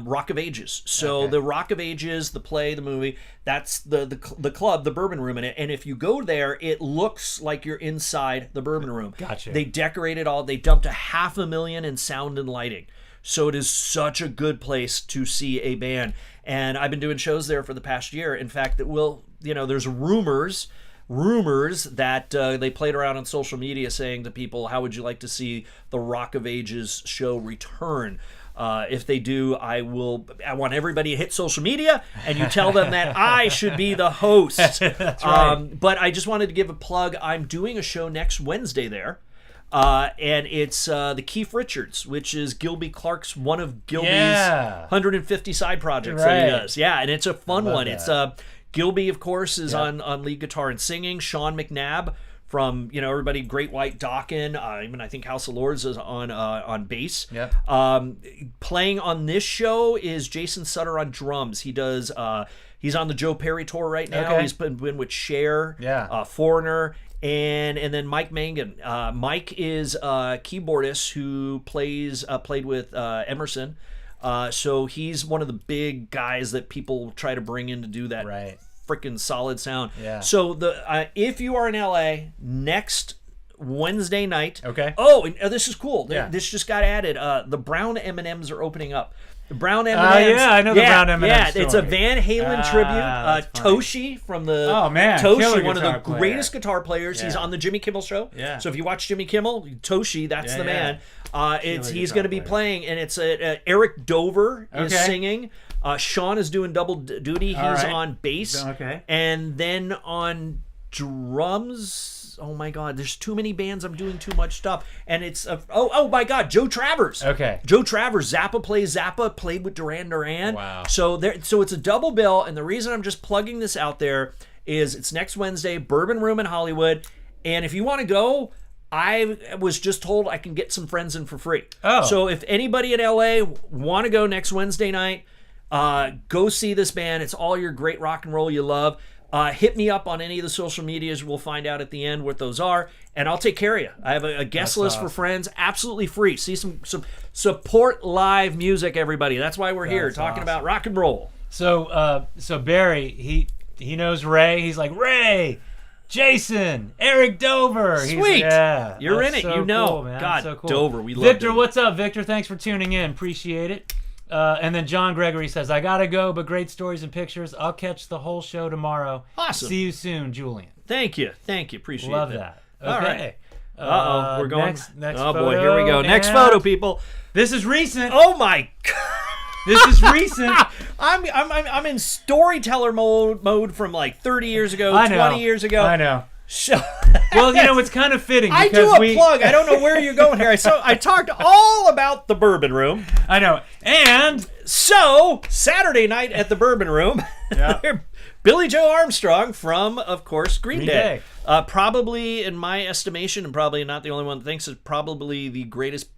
Rock of Ages. So the Rock of Ages, the play, the movie, that's the club, the Bourbon Room in it. And if you go there, it looks like you're inside the Bourbon Room. Gotcha. They decorated all. They dumped $500,000 in sound and lighting. So it is such a good place to see a band. And I've been doing shows there for the past year. In fact, there's rumors that they played around on social media saying to people, how would you like to see the Rock of Ages show return? If they do, I want everybody to hit social media and you tell them that I should be the host. That's right. But I just wanted to give a plug. I'm doing a show next Wednesday there. And it's the Keith Richards, which is Gilby Clark's one of Gilby's 150 side projects that he does. Yeah, and it's a fun one. That. It's Gilby, of course, is on lead guitar and singing. Sean McNabb from everybody, Great White Dokken, even I think House of Lords is on bass. Yep. Playing on this show is Jason Sutter on drums. He does. He's on the Joe Perry tour right now. Okay. He's been with Cher, Foreigner. And then Mike Mangan. Mike is a keyboardist who played with Emerson. So he's one of the big guys that people try to bring in to do that freaking solid sound. Yeah. So if you are in LA next Wednesday night. Okay. Oh, and this is cool. Yeah. This just got added. The Brown M&Ms are opening up. The brown M&Ms. Yeah, I know the brown M&Ms Yeah, story. it's a Van Halen tribute. That's funny. Toshi from the killer Toshi, one of the guitar player. greatest guitar players. He's Yeah. on the Jimmy Kimmel show. Yeah. So if you watch Jimmy Kimmel, Toshi, that's the man. He's guitar going to be player. playing, and it's Eric Dover is Okay. singing. Sean is doing double duty. He's All right. on bass. Okay. And then on drums. Oh my God! There's too many bands. I'm doing too much stuff, and it's oh my God! Joe Travers. Okay. Joe Travers. Zappa plays Zappa. Played with Duran Duran. Wow. So it's a double bill, and the reason I'm just plugging this out there is it's next Wednesday, Bourbon Room in Hollywood, and if you want to go, I was just told I can get some friends in for free. Oh. So if anybody in LA want to go next Wednesday night, go see this band. It's all your great rock and roll you love. Hit me up on any of the social medias. We'll find out at the end what those are, and I'll take care of you. I have a guest list for friends, absolutely free. See some support live music, everybody. That's why we're here talking about rock and roll. So Barry, he knows Ray. He's like, Ray, Jason, Eric Dover. Sweet. You're That's in it. so You know. cool, man. God, so cool. Dover, we love Victor, Dover. what's up, Victor? Thanks for tuning in. Appreciate it. And then John Gregory says, I gotta go, but great stories and pictures. I'll catch the whole show tomorrow. Awesome. See you soon, Julian. Thank you. Appreciate Love that. that. All Okay. right. We're going. Next oh photo, boy, here we go. Next and photo, people. This is recent. Oh my God. This is recent. I'm in storyteller mode from like 30 years ago, I know. 20 years ago. I know. So, Well, it's kind of fitting. I because do a plug. I don't know where you're going here. I talked all about the Bourbon Room. I know. And So Saturday night at the Bourbon Room, Yeah. Billy Joe Armstrong from, of course, Green Day. Day. Probably, in my estimation, and probably not the only one that thinks, is probably the greatest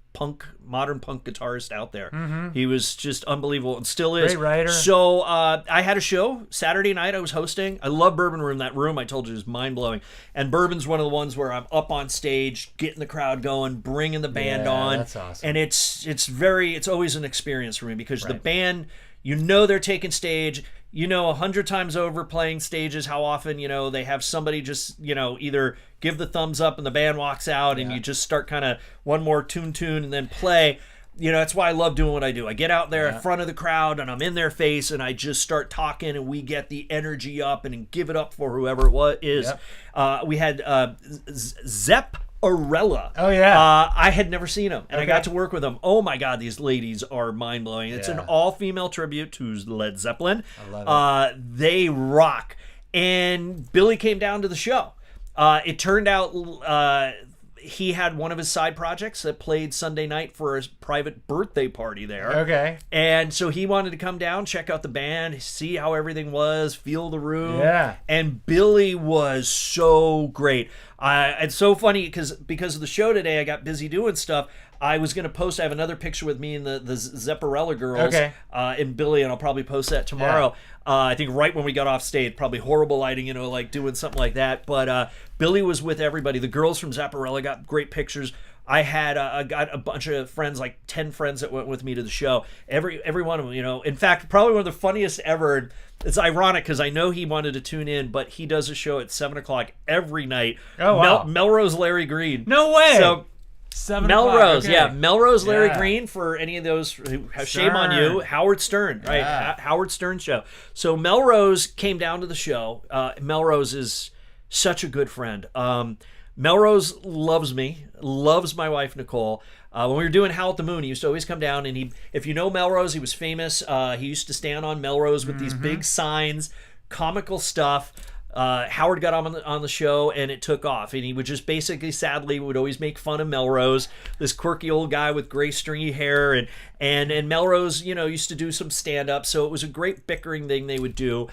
modern punk guitarist out there. He was just unbelievable and still is. Great writer. So I had a show Saturday night I was hosting. I love Bourbon Room. That room I told you is mind-blowing. And Bourbon's one of the ones where I'm up on stage, getting the crowd going, bringing the band on. That's awesome. And it's always an experience for me because the band, they're taking stage. 100 times over playing stages, how often, they have somebody just, either give the thumbs up and the band walks out and you just start kind of one more tune and then play. That's why I love doing what I do. I get out there in front of the crowd and I'm in their face and I just start talking and we get the energy up and give it up for whoever it is. Yep. We had Zepp Arella. Oh, yeah. I had never seen them, and I got to work with them. Oh my God, these ladies are mind blowing. It's an all-female tribute to Led Zeppelin. I love it. They rock. And Billy came down to the show. It turned out he had one of his side projects that played Sunday night for his private birthday party there. Okay. And so he wanted to come down, check out the band, see how everything was, feel the room. Yeah. And Billy was so great. It's so funny because of the show today, I got busy doing stuff. I was going to post, I have another picture with me and the Zepparella girls and Billy, and I'll probably post that tomorrow. I think right when we got off stage, probably horrible lighting, like doing something like that. But Billy was with everybody. The girls from Zepparella got great pictures. I had got a bunch of friends, like 10 friends that went with me to the show. Every one of them, In fact, probably one of the funniest ever. It's ironic because I know he wanted to tune in, but he does a show at 7 o'clock every night. Oh, wow. Melrose Larry Green. No way. So 7 Melrose, o'clock, okay. Melrose Larry Yeah. Green, for any of those who have shame on you. Howard Stern, right? Yeah. Howard Stern show. So Melrose came down to the show. Melrose is such a good friend. Melrose loves me, loves my wife Nicole. When we were doing Howl at the Moon, he used to always come down, and if you know Melrose, he was famous. He used to stand on Melrose with these big signs, comical stuff. Howard got on the show and it took off, and he would just basically, sadly, would always make fun of Melrose, this quirky old guy with gray stringy hair, and Melrose, used to do some stand-up, so it was a great bickering thing they would do.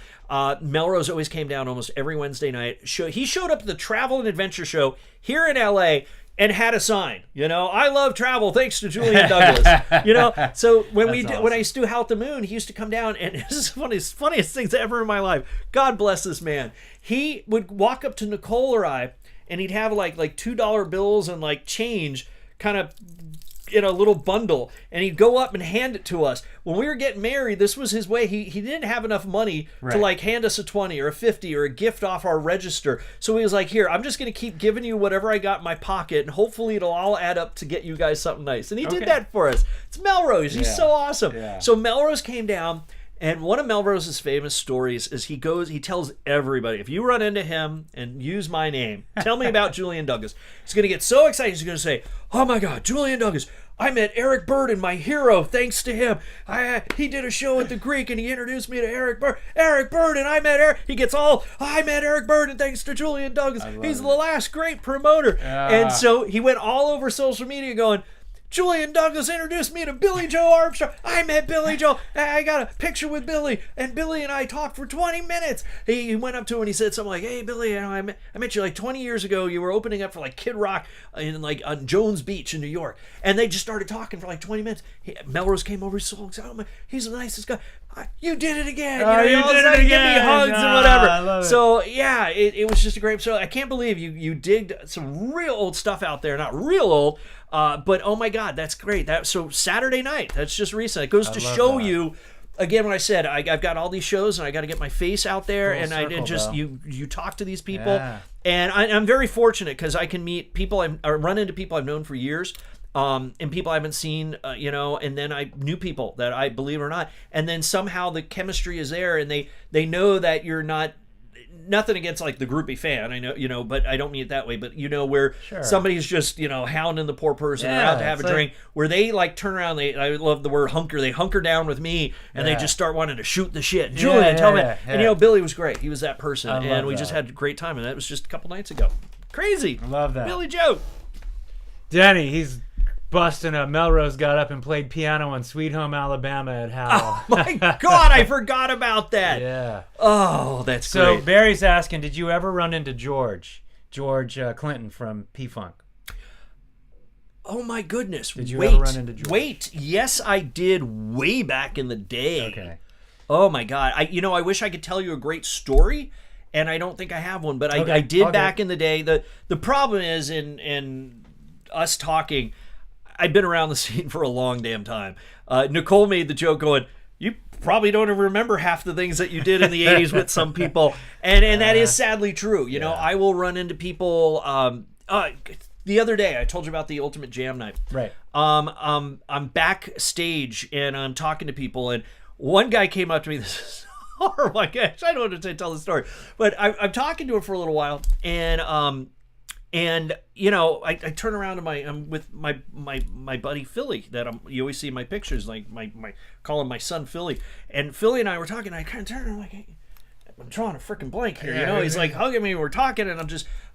Melrose always came down almost every Wednesday night. He showed up at the Travel and Adventure Show here in LA and had a sign, I love travel thanks to Julian Douglas. So when I used to do Howl at the Moon, he used to come down, and this is one of the funniest things ever in my life. God bless this man. He would walk up to Nicole or I, and he'd have like $2 bills and like change kind of in a little bundle, and he'd go up and hand it to us. When we were getting married, this was his way. He didn't have enough money to like hand us a 20 or a 50 or a gift off our register. So he was like, here, I'm just going to keep giving you whatever I got in my pocket, and hopefully it'll all add up to get you guys something nice. And he did that for us. It's Melrose. He's so awesome. Yeah. So Melrose came down, and one of Melrose's famous stories is he tells everybody, if you run into him and use my name, tell me about Julian Douglas. He's going to get so excited. He's going to say, oh my God, Julian Douglas. I met Eric Burdon, my hero, thanks to him. He did a show at the Greek and he introduced me to Eric Burdon. Eric Burdon, I met Eric Burdon thanks to Julian Douglas. He's the last great promoter. And so he went all over social media going, Julian Douglas introduced me to Billy Joe Armstrong. I met Billy Joe. I got a picture with Billy, and Billy and I talked for 20 minutes. He went up to him and he said something like, hey, Billy, I met you like 20 years ago. You were opening up for like Kid Rock on Jones Beach in New York. And they just started talking for like 20 minutes. Melrose came over, so excited. Oh, he's the nicest guy. You did it again. You did it again. Give me hugs and whatever. I love it. So, yeah, it was just a great show. I can't believe you digged some real old stuff out there. Not real old, but oh my God, that's great. So Saturday night, that's just recent. It goes to show you, again, when I said I've got all these shows and I got to get my face out there, and you talk to these people, and I'm very fortunate because I can meet people or run into people I've known for years. And people I haven't seen, and then I knew people that I believe it or not, and then somehow the chemistry is there, and they know that you're not. Nothing against like the groupie fan, I know, but I don't mean it that way. But where somebody's just hounding the poor person, they're out to have a drink, where they like turn around. I love the word hunker. They hunker down with me, and they just start wanting to shoot the shit. Julian, tell me. And Billy was great. He was that person, and we just had a great time. And that was just a couple nights ago. Crazy. I love that. Billy Joe. Denny, he's busting up. Melrose got up and played piano on Sweet Home Alabama at Howell. Oh my God, I forgot about that. Yeah. Oh, that's great. So Barry's asking, did you ever run into George Clinton from P-Funk? Oh my goodness. Did you ever run into George? Wait, yes I did way back in the day. Okay. Oh my God. I wish I could tell you a great story, and I don't think I have one, but I did back in the day. The problem is in us talking, I've been around the scene for a long damn time. Nicole made the joke going, you probably don't even remember half the things that you did in the 80s with some people. And that is sadly true. I will run into people. The other day, I told you about the Ultimate Jam Night. Right. I'm backstage, and I'm talking to people, and one guy came up to me. This is, oh my gosh, I don't want to tell the story. But I'm talking to him for a little while, and I turn around to I'm with my buddy Philly that you always see in my pictures, like my call him my son Philly, and Philly and I were talking. I kind of turned around like, hey, I'm drawing a freaking blank here, He's like hugging me, we're talking, and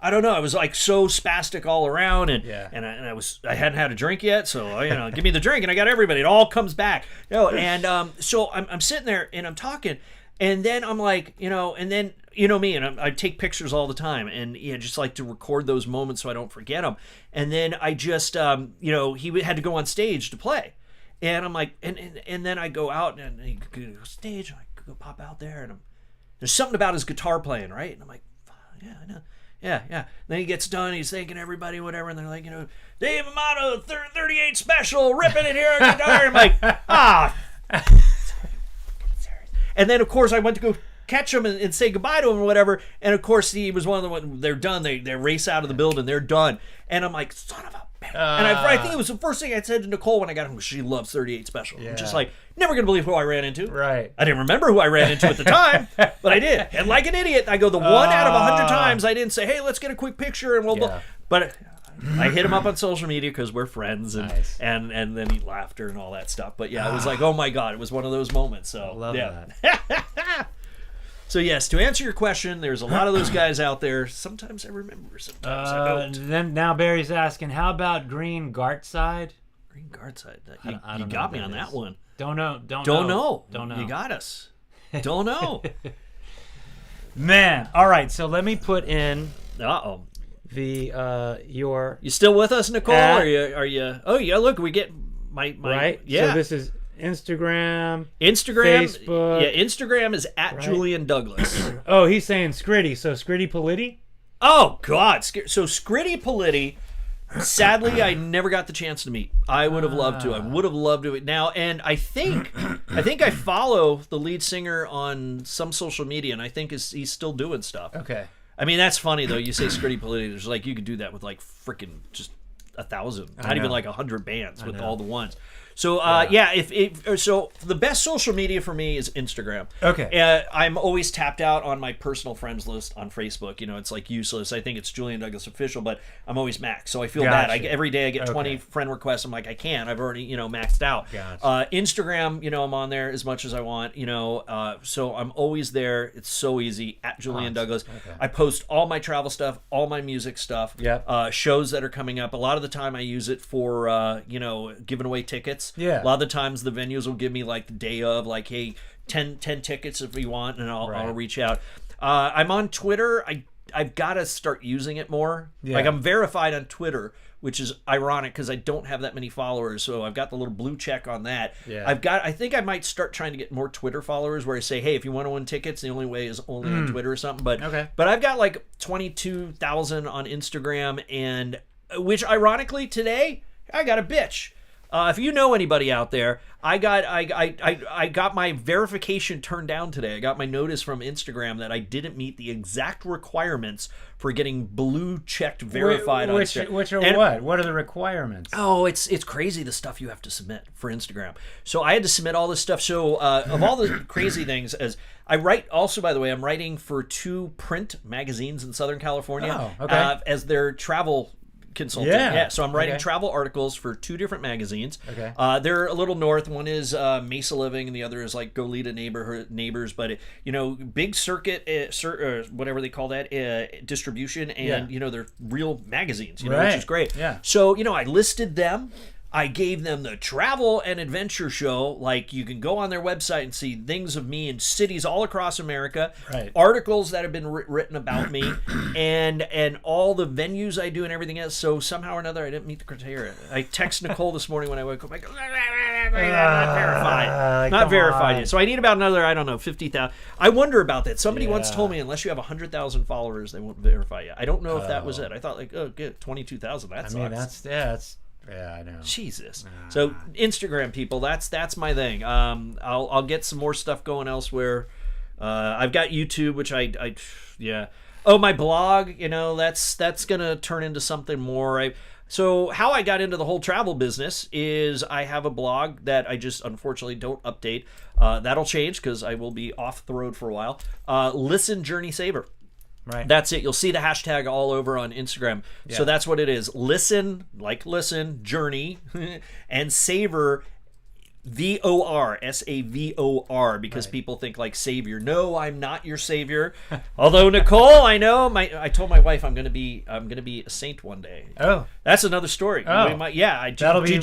I don't know. I was like so spastic all around, and I hadn't had a drink yet, so give me the drink, and I got everybody. It all comes back, and so I'm sitting there and I'm talking, and then I'm like, and then. Me, and I take pictures all the time, and just like to record those moments so I don't forget them. And then I just, he had to go on stage to play, and I'm like, and then I go out and he go stage, and I go pop out there, and there's something about his guitar playing, right? And I'm like, yeah, I know. Yeah. Then he gets done, he's thanking everybody, whatever, and they're like, Dave Amato, 38 special, ripping it here on guitar. I'm like, and then of course I went to go catch him and say goodbye to him or whatever, and of course he was one of the ones. They're done. They race out of the building. They're done, and I'm like, son of a bitch. And I think it was the first thing I said to Nicole when I got home. She loves 38 Special. I'm just like, never gonna believe who I ran into. Right. I didn't remember who I ran into at the time, but I did. And like an idiot, I go the 1 out of 100 times I didn't say, hey, let's get a quick picture and we'll. But I hit him up on social media because we're friends, and and then he laughter and all that stuff. But yeah, it was like, oh my God, it was one of those moments. So I love that. So yes, to answer your question, there's a lot of those guys out there. Sometimes I remember, sometimes I don't. Then now Barry's asking, how about Green Gartside? Green Gartside. You got me on that one. Don't know. You got us. Don't know. Man. All right. So let me put in. The your. You still with us, Nicole? Are you? Oh yeah. Look, we get my right. Yeah. So this is. Instagram, Facebook. Yeah, Instagram is at Julian Douglas. Oh, he's saying Scritty. So Scritty Politti? Oh, God. So Scritty Politti, Sadly, I never got the chance to meet. I would have loved to. I would have loved to now. And I think I follow the lead singer on some social media, and I think he's still doing stuff. Okay. I mean, that's funny though. You say Scritti Politti. There's like you could do that with like freaking just 1,000, not even like 100 bands with all the ones. So so the best social media for me is Instagram. Okay. I'm always tapped out on my personal friends list on Facebook. You know, it's like useless. I think it's Julian Douglas official, but I'm always maxed. So I feel bad. Every day I get 20 friend requests. I'm like, I can't. I've already maxed out. Gotcha. Instagram, I'm on there as much as I want. So I'm always there. It's so easy at Julian Douglas. Okay. I post all my travel stuff, all my music stuff. Shows that are coming up. A lot of the time I use it for giving away tickets. Yeah. A lot of the times the venues will give me like the day of, like, hey, 10 tickets if you want, and I'll reach out. I'm on Twitter. I've got to start using it more. Yeah. Like, I'm verified on Twitter, which is ironic because I don't have that many followers. So I've got the little blue check on that. Yeah. I think I might start trying to get more Twitter followers where I say, hey, if you want to win tickets, the only way is only on Twitter or something. But I've got like 22,000 on Instagram, and which ironically today I got a bitch. If you know anybody out there, I got my verification turned down today. I got my notice from Instagram that I didn't meet the exact requirements for getting blue checked verified on Instagram. Which are what? What are the requirements? Oh, it's crazy the stuff you have to submit for Instagram. So I had to submit all this stuff. So of all the crazy things, as I write, also by the way, I'm writing for 2 print magazines in Southern California as their travel consultant. Yeah. So I'm writing travel articles for 2 different magazines. Okay. They're a little north. One is Mesa Living, and the other is like Goleta Neighbors. But big circuit, whatever they call that, distribution, and they're real magazines. Which is great. Yeah. So I listed them. I gave them the travel and adventure show. Like, you can go on their website and see things of me in cities all across America, articles that have been written about me, and all the venues I do and everything else. So somehow or another, I didn't meet the criteria. I text Nicole this morning when I woke up. I go, not verified. Not verified yet. So I need about another, 50,000. I wonder about that. Somebody once told me unless you have 100,000 followers, they won't verify you. I don't know if that was it. I thought good, 22,000. That sucks. Yeah, I know. Jesus. So Instagram people, that's my thing. I'll get some more stuff going elsewhere. I've got YouTube, which Oh, my blog, that's gonna turn into something more. So how I got into the whole travel business is I have a blog that I just unfortunately don't update. That'll change because I will be off the road for a while. Listen, Journey, Savor. Right. That's it. You'll see the hashtag all over on Instagram. Yeah. So that's what it is. Listen, Journey, and Savor, VOR, SAVOR, because people think like savior. No, I'm not your savior. Although Nicole, I know, I told my wife I'm gonna be a saint one day. Oh, that's another story. Oh, that'll be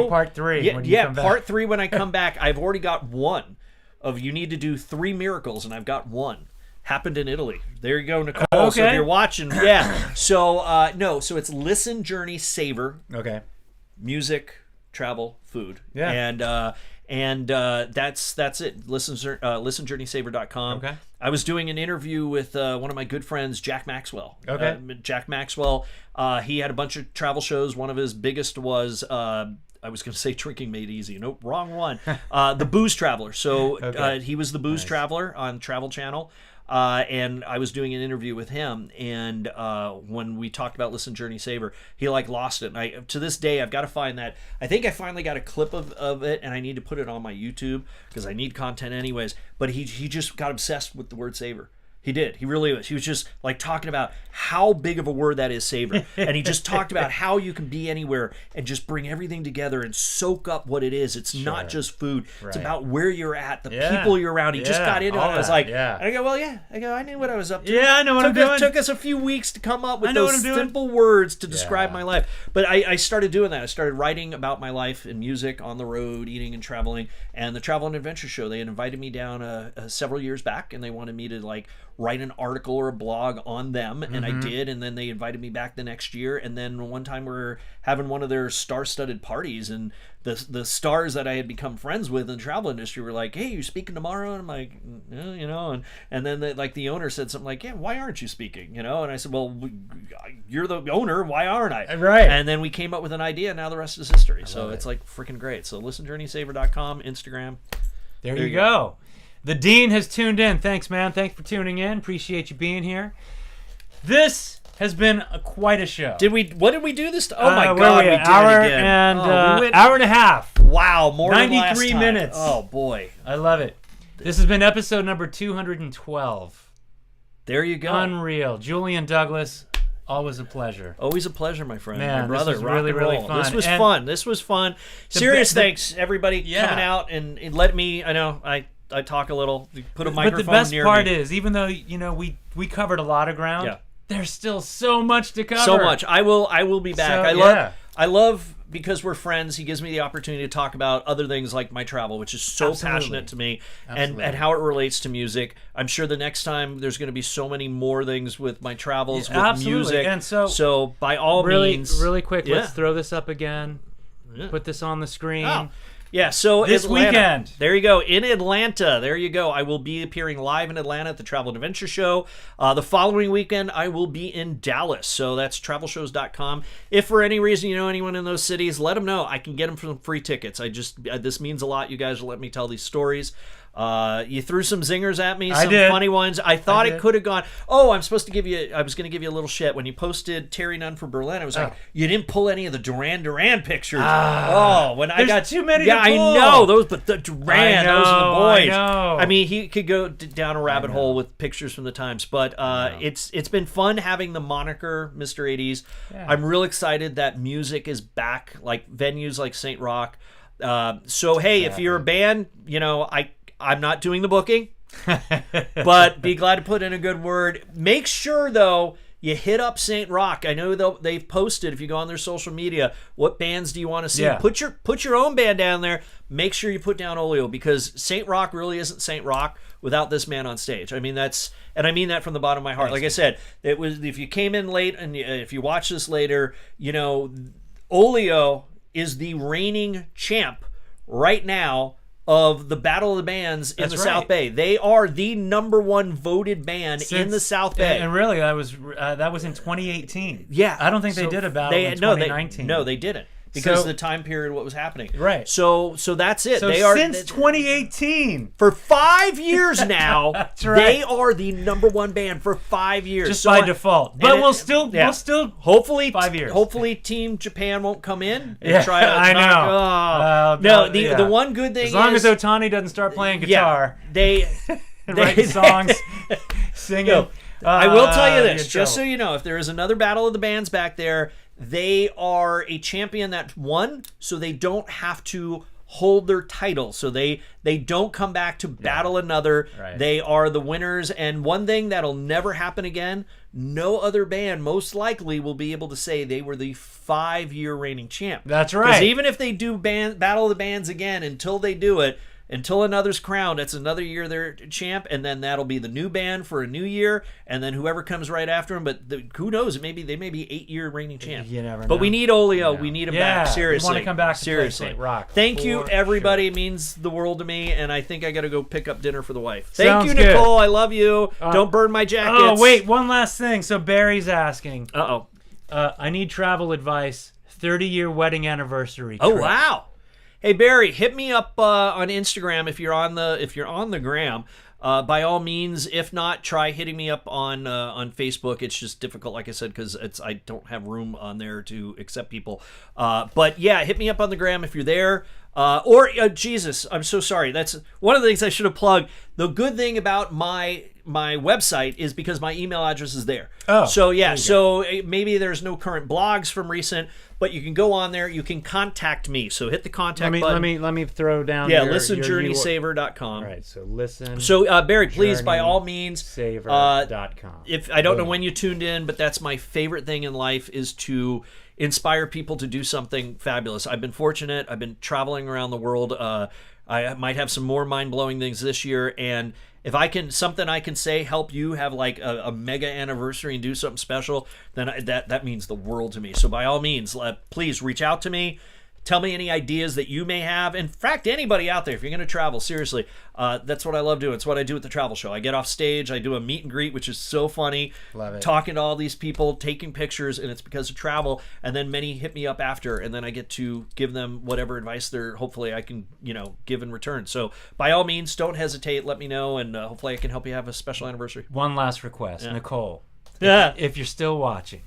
part 3. Yeah, part 3 when I come back. I've already got one of you need to do 3 miracles, and I've got one. Happened in Italy. There you go, Nicole. Okay. So if you're watching, So so it's Listen, Journey, Savor. Okay. Music, travel, food. Yeah. And that's it. ListenJourneySavor.com. Okay. I was doing an interview with one of my good friends, Jack Maxwell. Okay. Jack Maxwell. He had a bunch of travel shows. One of his biggest was. I was going to say Drinking Made Easy. Nope, wrong one. The Booze Traveler. So he was the Booze Traveler on Travel Channel. And I was doing an interview with him, and when we talked about Listen, Journey, Savor, he lost it. And to this day, I've got to find that. I think I finally got a clip of it, and I need to put it on my YouTube because I need content anyways. But he just got obsessed with the word savor. He did. He really was. He was just talking about how big of a word that is, savor. And he just talked about how you can be anywhere and just bring everything together and soak up what it is. It's not just food. Right. It's about where you're at, the people you're around. He just got into it. I was like, I go, I knew what I was up to. Yeah, I know what I'm doing. It took us a few weeks to come up with those simple words to describe my life. But I started doing that. I started writing about my life in music, on the road, eating and traveling. And the Travel and Adventure Show, they had invited me down several years back, and they wanted me to write an article or a blog on them, and I did, and then they invited me back the next year, and then one time we were having one of their star-studded parties, and the stars that I had become friends with in the travel industry were like, hey, you speaking tomorrow? And I'm like, you know, and then the owner said something like, yeah, why aren't you speaking? You know, and I said, well, you're the owner, why aren't I? Right. And then we came up with an idea, and now the rest is history. So it's like freaking great. So listenjourneysaver.com, Instagram. There you go. The Dean has tuned in. Thanks, man. Thanks for tuning in. Appreciate you being here. This has been quite a show. What did we do this? Oh my God, we did hour it again. And we hour and a half. Wow, more 93 than last time. minutes. Oh boy, I love it. This has been episode number 212. There you go. Unreal. Julian Douglas, always a pleasure. Always a pleasure, my friend. Man, my brother. this was rock really, and really roll. fun. This was And fun. This was fun. Serious thanks, everybody, coming out and let me. I know I talk a little. Put a microphone near me. But the best part is, even though we covered a lot of ground. Yeah. There's still so much to cover. So much. I will be back. So, I love because we're friends. He gives me the opportunity to talk about other things like my travel, which is so passionate to me, and how it relates to music. I'm sure the next time there's going to be so many more things with my travels, with music. And so by all means, really quick, let's throw this up again. Put this on the screen. Oh. Yeah, so this weekend. There you go. In Atlanta. There you go. I will be appearing live in Atlanta at the Travel and Adventure Show. The following weekend, I will be in Dallas. So that's travelshows.com. If for any reason you know anyone in those cities, let them know. I can get them some free tickets. This means a lot. You guys will let me tell these stories. You threw some zingers at me, some funny ones. I thought it could have gone. Oh, I was going to give you a little shit when you posted Terry Nunn for Berlin. I was like, you didn't pull any of the Duran Duran pictures. I got too many. Yeah, to pull. I know but the Duran, those are the boys. I mean, he could go down a rabbit hole with pictures from the times, but it's been fun having the moniker Mr. 80s. Yeah. I'm real excited that music is back, like venues like Saint Rocke. So hey, if you're a band, I'm not doing the booking, but be glad to put in a good word. Make sure, though, you hit up Saint Rocke. I know they've posted, if you go on their social media, what bands do you want to see? Yeah. Put your own band down there. Make sure you put down Olio, because Saint Rocke really isn't Saint Rocke without this man on stage. I mean, I mean that from the bottom of my heart. Like I said, it was, if you came in late and if you watch this later, Olio is the reigning champ right now of the Battle of the Bands in South Bay. They are the #1 voted band in the South Bay. And really, that was in 2018. Yeah. I don't think they did a battle in 2019. No, they didn't. Because of the time period, what was happening. Right. So that's it. So since 2018. For 5 years now, they are the #1 band for 5 years. Just by default. But we'll still hopefully 5 years. Hopefully Team Japan won't come in and try to I know. The one good thing as long as Otani doesn't start playing guitar. They writing songs, singing. I will tell you this, just so you know, if there is another Battle of the Bands back there, they are a champion that won, so they don't have to hold their title. So they don't come back to battle another. Right. They are the winners. And one thing that'll never happen again, no other band most likely will be able to say they were the 5-year reigning champ. That's right. Because even if they do Battle of the Bands again, until they do it, until another's crowned, it's another year they're champ, and then that'll be the new band for a new year, and then whoever comes right after them. But who knows? They may be 8-year reigning champ. You never know. But we need Olio. We need him back. Seriously, we want to come back. Seriously, Saint Rocke. Thank you, everybody. It means the world to me, and I think I got to go pick up dinner for the wife. Thank Sounds you, good. Nicole. I love you. Don't burn my jackets. Oh wait, one last thing. So Barry's asking. I need travel advice. 30-year wedding anniversary. Oh wow. Hey Barry, hit me up on Instagram if you're on the gram. By all means, if not, try hitting me up on Facebook. It's just difficult, like I said, because I don't have room on there to accept people. But yeah, hit me up on the gram if you're there. Jesus, I'm so sorry. That's one of the things I should have plugged. The good thing about my website is because my email address is there. Oh, so yeah, so maybe there's no current blogs from recent, but you can go on there. You can contact me. So hit the contact button. Let me throw down. listenjourneysaver.com. All right, so listen. So Barry, please, by all means, saver.com. If I don't know when you tuned in, but that's my favorite thing in life is to inspire people to do something fabulous. I've been fortunate. I've been traveling around the world. I might have some more mind-blowing things this year, and if I can, something I can say help you have like a mega anniversary and do something special, then that means the world to me. So by all means, please reach out to me. Tell me any ideas that you may have. In fact, anybody out there, if you're going to travel, seriously, that's what I love doing. It's what I do at the travel show. I get off stage, I do a meet and greet, which is so funny. Love it. Talking to all these people, taking pictures, and it's because of travel. And then many hit me up after, and then I get to give them whatever advice hopefully I can, give in return. So by all means, don't hesitate. Let me know, and hopefully I can help you have a special anniversary. One last request, Nicole. Yeah. If you're still watching,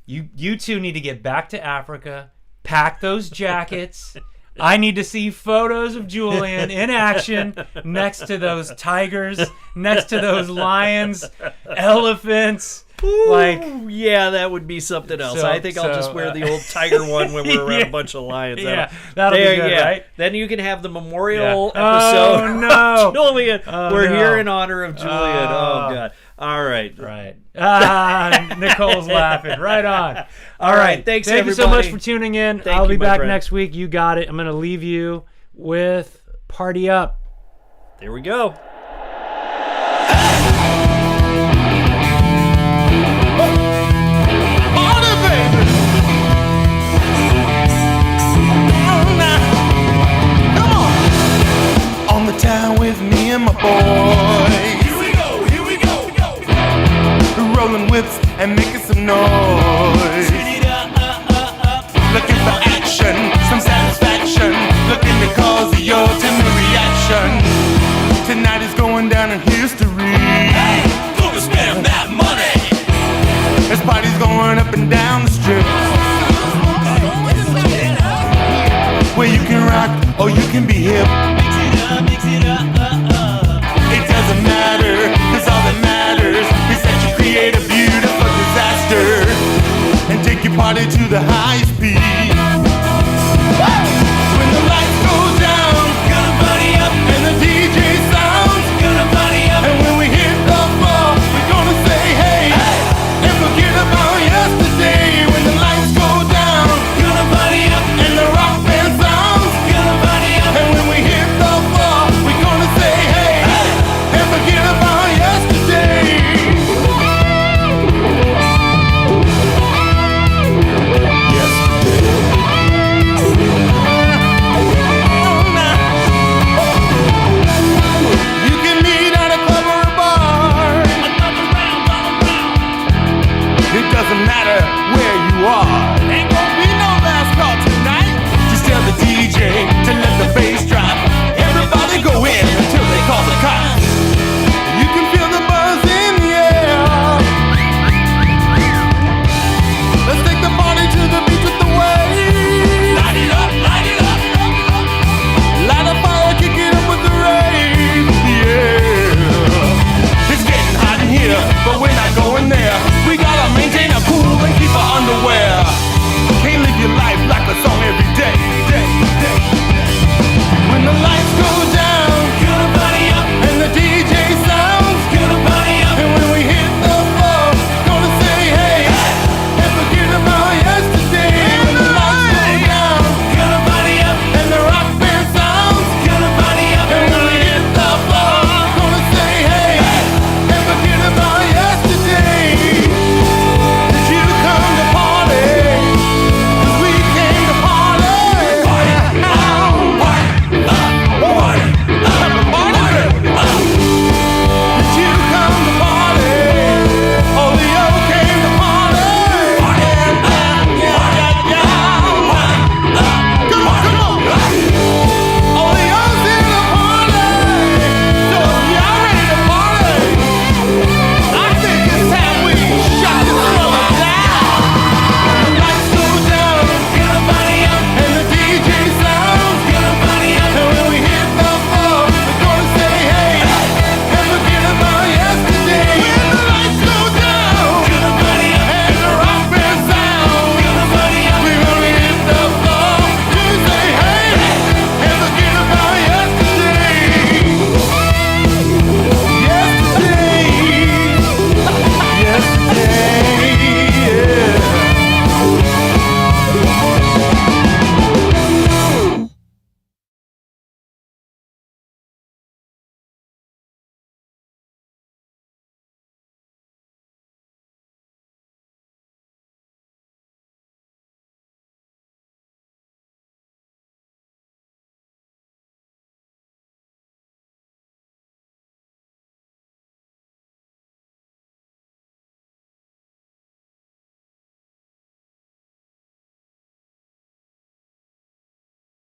you two need to get back to Africa. Pack those jackets. I need to see photos of Julian in action next to those tigers, next to those lions, elephants. Ooh, yeah, that would be something else. I think I'll just wear the old tiger one when we're around a bunch of lions. Yeah, that'll be good, right? Then you can have the memorial episode. Oh, no. Julian. We're here in honor of Julian. Oh, God. All right. Nicole's laughing. Right on. All right. Thanks, Thank everybody. you so much for tuning in. I'll be my back friend. next week. You got it. I'm going to leave you with Party Up. There we go. On the town with me and my boys. Here we go. Rolling whips and making some noise. Looking for action, some satisfaction. Looking to cause a your timid reaction. Tonight is going down in history. Hey, gonna spend that money. This party's going up and down the strip. Where you can rock or you can be hip. Mix it up. It doesn't matter, cause all that matters is that you create a beautiful disaster and take your party to the highest peak. When the lights go down, gonna party up, and the DJ sounds, gonna party up, and when we hit the floor, we're gonna say hey, and forget about yesterday. When the lights go down, gonna party up, and the rock band sounds, gonna party up, and when we hit the floor, we're gonna say hey, and forget about yesterday. You can meet at a club or a bar. It doesn't matter where you are. Ain't gonna be no last call tonight. Just tell the DJ to let the bass drop. Everybody go in.